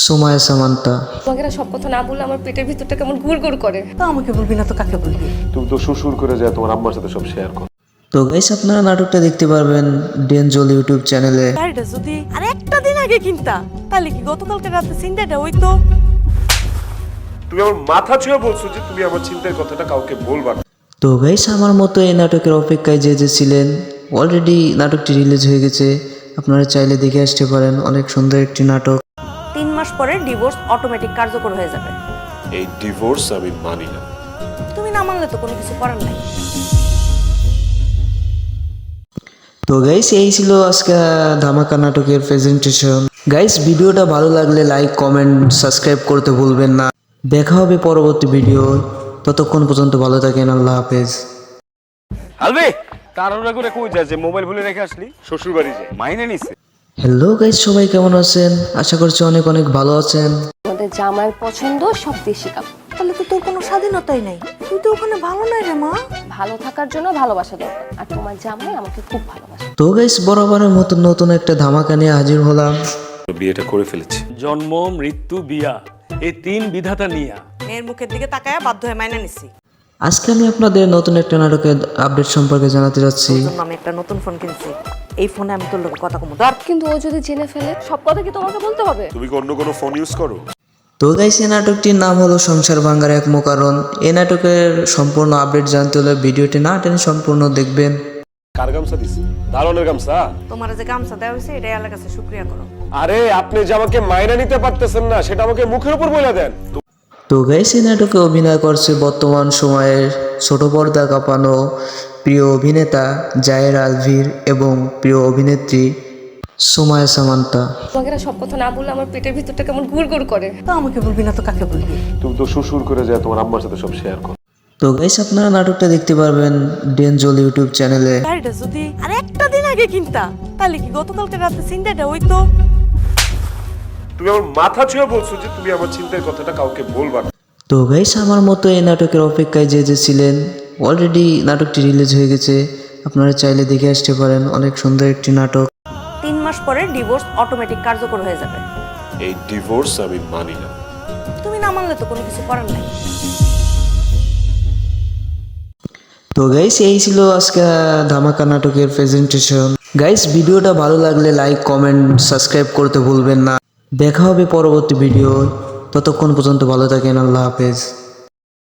সুমায়া সামান্তা। তোমাকে না সব কথা না বললে আমার পেটের ভিতরটা কেমন গুড় করে। তো আমাকে বলবি না তো কাকে বলবি? তুমি তো শ্বশুর করে যায় তোমার আম্মার সাথে সব শেয়ার করো। তো গাইস আপনারা নাটকটা দেখতে পারবেন ডেনজল ইউটিউব চ্যানেলে। গাড়িটা যদি আর একটা দিন আগে কিনতা তাহলে কি গতকালকে রাতে চিন্তাটা হইতো? তুমি আমার মাথা ছুঁয়ে বলছো যে তুমি আমার চিন্তার কথাটা কাউকে বলবা না। তো গাইস আমার মতো এই নাটকের অপেক্ষায় যে ছিলেন অলরেডি নাটকটি রিলিজ হয়ে গেছে, আপনারা চাইলে দেখে আসতে পারেন। অনেক সুন্দর একটি নাটক। 3 মাস পরে ডিভোর্স অটোমেটিক কার্যকর হয়ে যাবে। এই ডিভোর্স আমি মানি না। তুমি না মানলে তো কোনো কিছু করার নাই। তো গাইস এই ছিল আজকে ধামাকা নাটকের প্রেজেন্টেশন। গাইস ভিডিওটা ভালো লাগলে লাইক কমেন্ট সাবস্ক্রাইব করতে ভুলবেন না। দেখা হবে পরবর্তী ভিডিও, ততক্ষণ পর্যন্ত ভালো থাকেন। আল্লাহ হাফেজ। আলবি তাড়াহুড়া করে কই যায় যে মোবাইল ভুলে রেখে আসলি? শ্বশুর বাড়ি যাই। মাইনে নিছে? হ্যালো গাইস, সবাই কেমন আছেন? আশা করছি অনেক অনেক ভালো আছেন। আমাদের জামাইয়ের পছন্দ সব দেশি কাপ। তাহলে তো তোর কোনো স্বাধীনতাই নাই। তুই তো ওখানে ভালো নাই রে মা। ভালো থাকার জন্য ভালোবাসা দরকার, আর তোমার জামাই আমাকে খুব ভালোবাসে। তো গাইস বরাবরের মতো নতুন একটা ধামাকা নিয়ে হাজির হলাম। বিয়েটা করে ফেলেছি। জন্ম, মৃত্যু, বিয়া, এই 3 বিধাতা নিয়া মেয়ের মুখের দিকে তাকায়া বাধ্য হয়ে মাইনা নিছি। আজকে আমি আপনাদের নতুন একটা নাটকের আপডেট সম্পর্কে জানাতে যাচ্ছি। তোর জন্য আমি একটা নতুন ফোন কিনছি। এই ফোনে আমি তোর লোকে কথা কমু। ধর। কিন্তু ও যদি জেনে ফেলে সব কথা কি তোমাকে বলতে হবে? তুমি কি অন্য কোনো ফোন ইউজ করো? তো গাইস এই নাটকটির নাম হলো সংসার ভাঙ্গার এক মোকারণ। এই নাটকের সম্পূর্ণ আপডেট জানতে হলে ভিডিওটি না টেনে সম্পূর্ণ দেখবেন। কার গামছা দিছি? দারুণের গামছা? তোমার যে গামছা দেওয়া হয়েছে এটাই আল্লাহর কাছে শুকরিয়া করো। আরে আপনি যে আমাকে মাইনা নিতে পারতেছেন না সেটা আমাকে মুখের উপর বলে দেন। তো গাইস এই নাটকে অভিনয় করছে বর্তমান সময়ের ছোট পর্দা কাঁপানো প্রিয় অভিনেতা জায়ের আলভির এবং প্রিয় অভিনেত্রী সুমায়া সামান্তা। তোমাকে না সব কথা না বললে আমার পেটের ভিতরটা কেমন গুড় করে। তো আমাকে বলবি না তো কাকে বলবি? তুমি তো শ্বশুর করে যায় তোমার আম্মার সাথে সব শেয়ার করো। তো গাইস আপনারা নাটকটা দেখতে পারবেন ডেনজল ইউটিউব চ্যানেলে। গাড়িটা যদি আর একটা দিন আগে কিনতা তাহলে কি গতকালকে রাতে চিন্তাটা হইতো? তুমি আমার মাথা ছুঁয়ে বলছো যে তুমি আমার চিন্তার কথাটা কাউকে বলবা না। তো গাইস আমার মতো এই নাটকের অপেক্ষায় যে ছিলেন অলরেডি নাটকটি রিলিজ হয়ে গেছে, আপনারা চাইলে দেখে আসতে পারেন। অনেক সুন্দর একটি নাটক। 3 মাস পরে ডিভোর্স অটোমেটিক কার্যকর হয়ে যাবে। এই ডিভোর্স আমি মানি না। তুমি না মানলে তো কোনো কিছু করার নাই। তো গাইস এই ছিল আজকে ধামাকা নাটকের প্রেজেন্টেশন। গাইস ভিডিওটা ভালো লাগলে লাইক কমেন্ট সাবস্ক্রাইব করতে ভুলবেন না। দেখা হবে পরবর্তী ভিডিও, ততক্ষণ পর্যন্ত ভালো থাকেন। আল্লাহ হাফেজ।